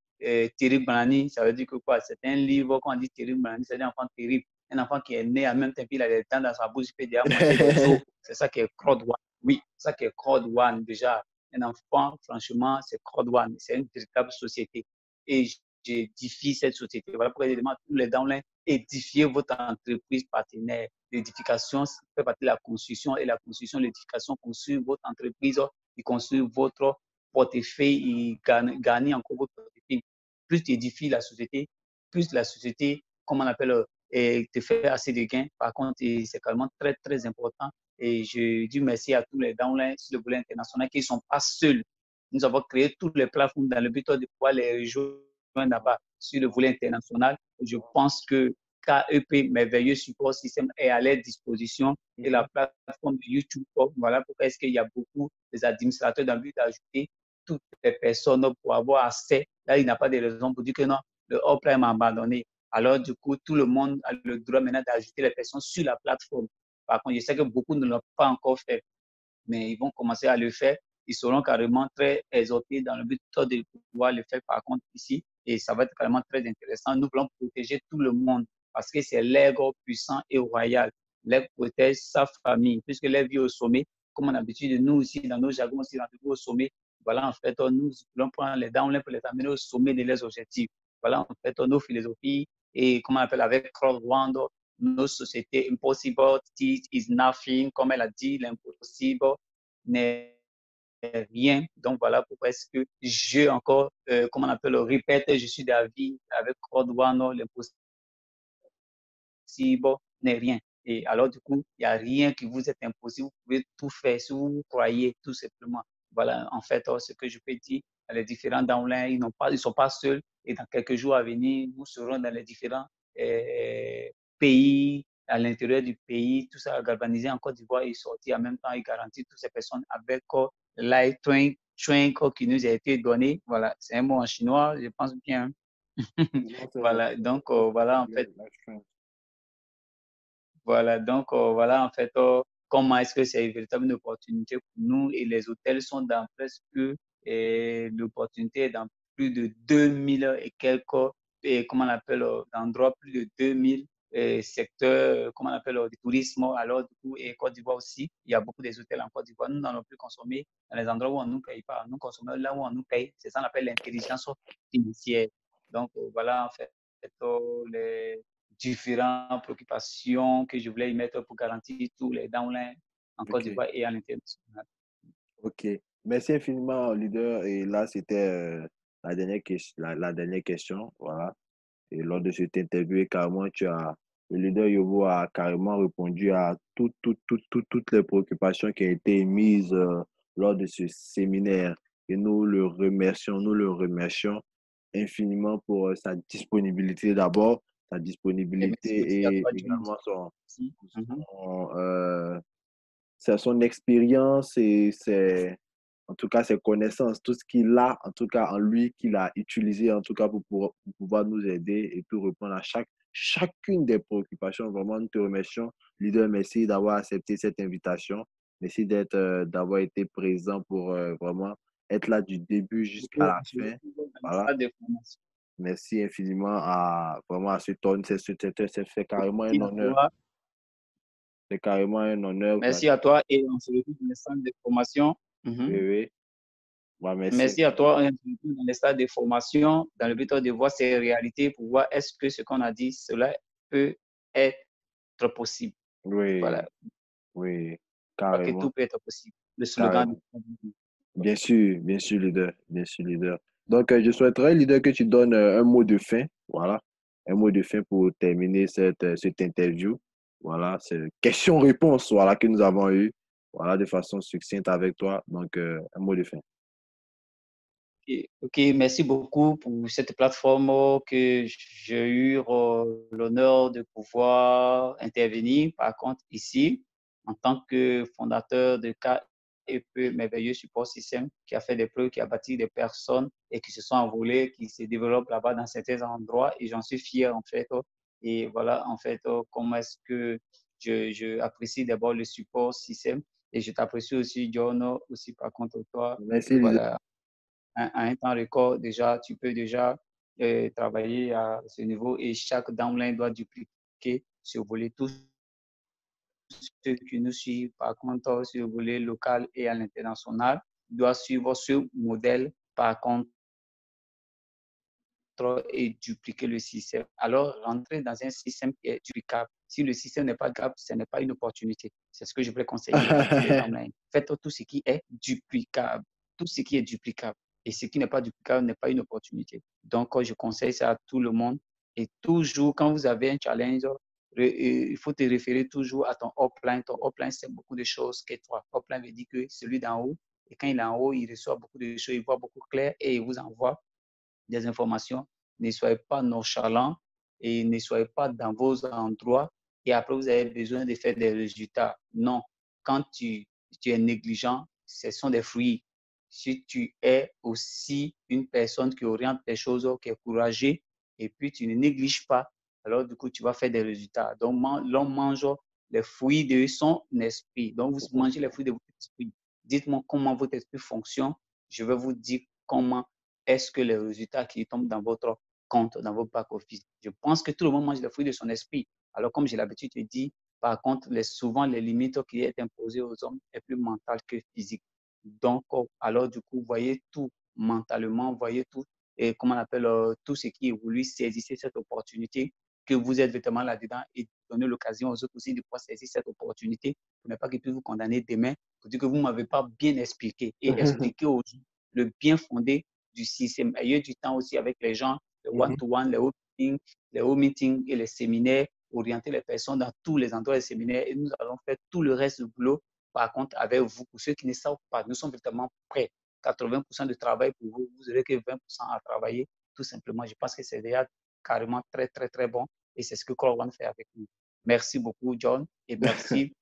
Terrible Banani, ça veut dire que quoi? C'est un livre, quand on dit Terrible Banani, c'est un enfant terrible. Un enfant qui est né en même temps, puis il a des dents dans sa bouche, il peut déjà manger des os. C'est ça qui est Crowd1. Oui, c'est ça qui est Crowd1 déjà. Un enfant, franchement, c'est Crowd1. C'est une véritable société. Et j'édifie cette société. Voilà pourquoi je demande à tous les downlines, édifiez votre entreprise partenaire. L'édification fait partie de la construction et la construction, l'édification construit votre entreprise, il construit votre portefeuille, il gagne encore votre portefeuille. Plus tu édifies la société, plus la société, comme on appelle, te fait assez de gains. Par contre, c'est carrément très, très important. Et je dis merci à tous les downlines sur le volet international qui ne sont pas seuls. Nous avons créé tous les plateformes dans le but de pouvoir les rejoindre là-bas sur le volet international. Je pense que KEP, merveilleux support système, est à leur disposition et la plateforme de YouTube. Voilà pourquoi est-ce qu'il y a beaucoup d'administrateurs dans le but d'ajouter toutes les personnes pour avoir accès. Là, il n'y a pas de raison pour dire que non, le hors-plan m'a abandonné. Alors, du coup, tout le monde a le droit maintenant d'ajouter les personnes sur la plateforme. Par contre, je sais que beaucoup ne l'ont pas encore fait, mais ils vont commencer à le faire. Ils seront carrément très exhortés dans le but de pouvoir le faire par contre ici. Et ça va être carrément très intéressant. Nous voulons protéger tout le monde parce que c'est l'aigle puissant et royal. L'aigle protège sa famille puisque l'aigle vit au sommet. Comme on a l'habitude, nous aussi, dans nos jargons, aussi, dans au sommet. Voilà, en fait, nous voulons prendre les downlines pour les amener au sommet de leurs objectifs. Voilà, en fait, nos philosophies et comment on appelle avec Crowd1, nos sociétés, impossible is nothing, comme elle a dit, l'impossible n'est rien. Donc voilà pourquoi est-ce que je encore, comment on appelle, répète, je suis d'avis avec Crowd1, l'impossible n'est rien. Et alors du coup, il n'y a rien qui vous est impossible, vous pouvez tout faire si vous croyez tout simplement. Voilà en fait ce que je peux dire. Les différents downlines, ils ne sont pas seuls et dans quelques jours à venir, nous serons dans les différents pays, à l'intérieur du pays, tout ça galvanisé en Côte d'Ivoire et sorti en même temps et garantir toutes ces personnes avec Light Train qui nous a été donné. Voilà, c'est un mot en chinois, je pense bien. Voilà, donc voilà en fait. Voilà, donc voilà en fait comment est-ce que c'est une véritable opportunité pour nous et les hôtels sont dans presque, l'opportunité est dans plus de 2000 et quelques, et comment on appelle, d'endroits, plus de 2000 secteurs, comment on appelle, du tourisme. Alors du coup, et Côte d'Ivoire aussi, il y a beaucoup des hôtels en Côte d'Ivoire. Nous n'allons plus consommer dans les endroits où on ne nous paye pas. Nous consommons là où on nous paye. C'est ça qu'on appelle l'intelligence financière. Donc voilà en fait les différentes préoccupations que je voulais y mettre pour garantir tous les downlines en Côte Ok, d'Ivoire et à l'international. ok. Merci infiniment, leader. Et là, c'était la dernière question. Voilà. Et lors de cette interview, carrément, le leader Yobo a carrément répondu à toutes les préoccupations qui ont été émises lors de ce séminaire. Et nous le remercions infiniment pour sa disponibilité d'abord, sa Et merci aussi à disponibilité et toi, John. également Merci. son, c'est son expérience et en tout cas, ses connaissances, tout ce qu'il a, en tout cas, en lui, qu'il a utilisé, en tout cas, pour pouvoir nous aider et pour répondre à chacune des préoccupations. Vraiment, nous te remercions. Leader, merci d'avoir accepté cette invitation. Merci d'avoir été présent pour vraiment être là du début jusqu'à la Je fin. retrouve dans les Voilà. salles de formation. Merci infiniment vraiment à ce ton. C'est carrément un Merci à honneur. toi. C'est carrément un honneur. Merci à toi et on se retrouve dans les salles de formation. Oui, oui. Ouais, merci Merci à infiniment. toi. On se retrouve dans les salles de formation dans le but de voir ces réalités pour voir est-ce que ce qu'on a dit, cela peut être possible. Oui, Voilà. oui, Je crois que carrément, tout peut être possible. Le slogan. carrément. Bien sûr, leader, bien sûr, leader. Donc, je souhaiterais, leader, que tu donnes un mot de fin, voilà, un mot de fin pour terminer cette interview. Voilà, c'est question-réponse, voilà, que nous avons eu, voilà, de façon succincte avec toi. Donc, un mot de fin. Ok, merci beaucoup pour cette plateforme que j'ai eu l'honneur de pouvoir intervenir. Par contre, ici, en tant que fondateur de et peu merveilleux support système qui a fait des preuves, qui a bâti des personnes et qui se sont envolées, qui se développent là-bas dans certains endroits et j'en suis fier en fait. Et voilà en fait comment est-ce que je apprécie d'abord le support système et je t'apprécie aussi, John, aussi par contre toi. Merci, leader. Voilà, à un temps record, déjà, tu peux déjà travailler à ce niveau et chaque downline doit dupliquer, survoler tout ce qui nous suit. Par contre, sur le volet local et à l'international, doit suivre ce modèle. Par contre, et dupliquer le système. Alors, rentrer dans un système qui est duplicable. Si le système n'est pas duplicable, ce n'est pas une opportunité. C'est ce que je voulais conseiller à tous les downlines. Faites tout ce qui est duplicable. Tout ce qui est duplicable. Et ce qui n'est pas duplicable n'est pas une opportunité. Donc, je conseille ça à tout le monde. Et toujours, quand vous avez un challenge, il faut te référer toujours à ton upline. Ton upline, c'est beaucoup de choses que toi. Upline veut dire que celui d'en haut, et quand il est en haut, il reçoit beaucoup de choses, il voit beaucoup clair et il vous envoie des informations. Ne soyez pas nonchalants et ne soyez pas dans vos endroits et après vous avez besoin de faire des résultats. Non, quand tu es négligent, ce sont des fruits. Si tu es aussi une personne qui oriente les choses, qui est courageuse et puis tu ne négliges pas, alors du coup tu vas faire des résultats. Donc l'on mange les fruits de son esprit. Donc vous mangez les fruits de votre esprit. Dites-moi comment votre esprit fonctionne. Je vais vous dire comment est-ce que les résultats qui tombent dans votre compte, dans votre back-office. Je pense que tout le monde mange les fruits de son esprit. Alors, comme j'ai l'habitude de dire, par contre, souvent, les limites qui sont imposées aux hommes est plus mentale que physique. Donc, alors, du coup, voyez tout mentalement, voyez tout, et comment on appelle, tout ce qui évolue, saisissez cette opportunité que vous êtes vraiment là-dedans et donnez l'occasion aux autres aussi de pouvoir saisir cette opportunité pour ne pas qu'ils puissent vous condamner demain pour dire que vous ne m'avez pas bien expliqué et expliquer aux gens le bien fondé du système. Ayez du temps aussi avec les gens, les one-to-one, les home meetings et les séminaires, orienter les personnes dans tous les endroits des séminaires et nous allons faire tout le reste du boulot. Par contre, avec vous, pour ceux qui ne savent pas, nous sommes vraiment prêts. 80% de travail pour vous, vous n'aurez que 20% à travailler, tout simplement. Je pense que c'est déjà carrément très, très, très bon et c'est ce que Call One fait avec nous. Merci beaucoup, John, et merci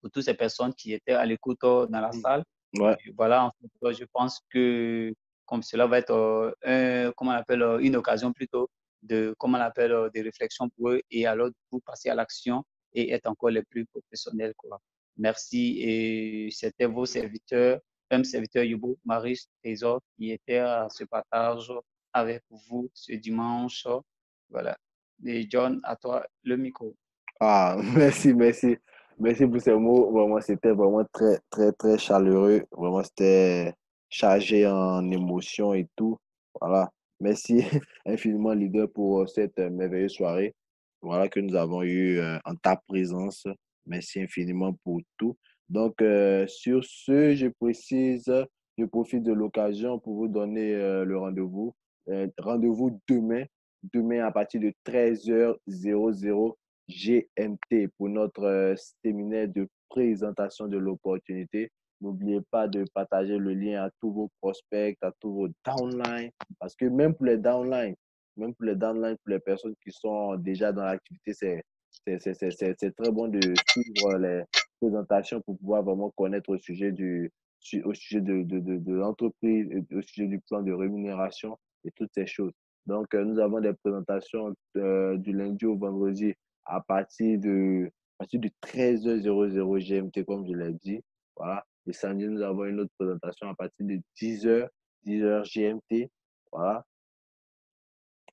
pour toutes ces personnes qui étaient à l'écoute dans la salle. Ouais. Et voilà, en fait, je pense que comme cela va être comment on appelle, une occasion plutôt de, comment on appelle, de réflexion pour eux et alors pour passer à l'action et être encore les plus professionnels, quoi. Merci et c'était vos serviteurs, un serviteur Yobo, Marie Trésor, qui était à ce partage avec vous ce dimanche. Voilà. Et John, à toi le micro. Ah, merci, merci. Merci pour ces mots. Vraiment, c'était vraiment très, très, très chaleureux. Vraiment, c'était chargé en émotions et tout. Voilà. Merci infiniment, leader, pour cette merveilleuse soirée. Voilà que nous avons eue en ta présence. Merci infiniment pour tout. Donc, sur ce, je précise, je profite de l'occasion pour vous donner le rendez-vous. Rendez-vous demain à partir de 13h00 GMT pour notre séminaire de présentation de l'opportunité. N'oubliez pas de partager le lien à tous vos prospects, à tous vos downlines, parce que même pour les downlines, pour les personnes qui sont déjà dans l'activité, c'est très bon de suivre les présentations pour pouvoir vraiment connaître au sujet de l'entreprise, au sujet du plan de rémunération et toutes ces choses. Donc, nous avons des présentations du lundi au vendredi à partir de 13h00 GMT, comme je l'ai dit. Voilà. Et samedi, nous avons une autre présentation à partir de 10h GMT. Voilà.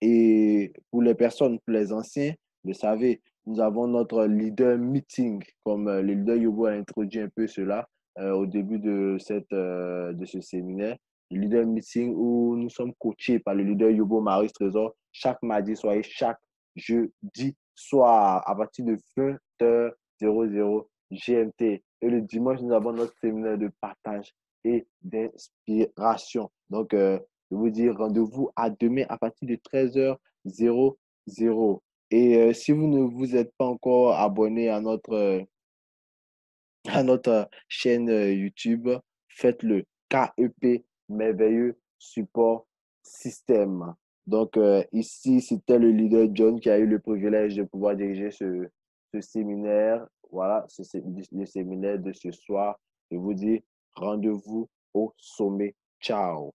Et pour les personnes, pour les anciens, vous savez, nous avons notre leader meeting, comme le leader Yobo a introduit un peu cela au début de ce séminaire. Le leader meeting où nous sommes coachés par le leader Yobo Maurice Trésor chaque mardi soir et chaque jeudi soir à partir de 20h00 GMT. Et le dimanche, nous avons notre séminaire de partage et d'inspiration. Donc, je vous dis rendez-vous à demain à partir de 13h00. Et si vous ne vous êtes pas encore abonné à notre chaîne YouTube, faites-le. KEP, Merveilleux Support Système. Donc, ici, c'était le leader John qui a eu le privilège de pouvoir diriger ce séminaire. Voilà, le séminaire de ce soir. Je vous dis Rendez-vous au sommet. Ciao.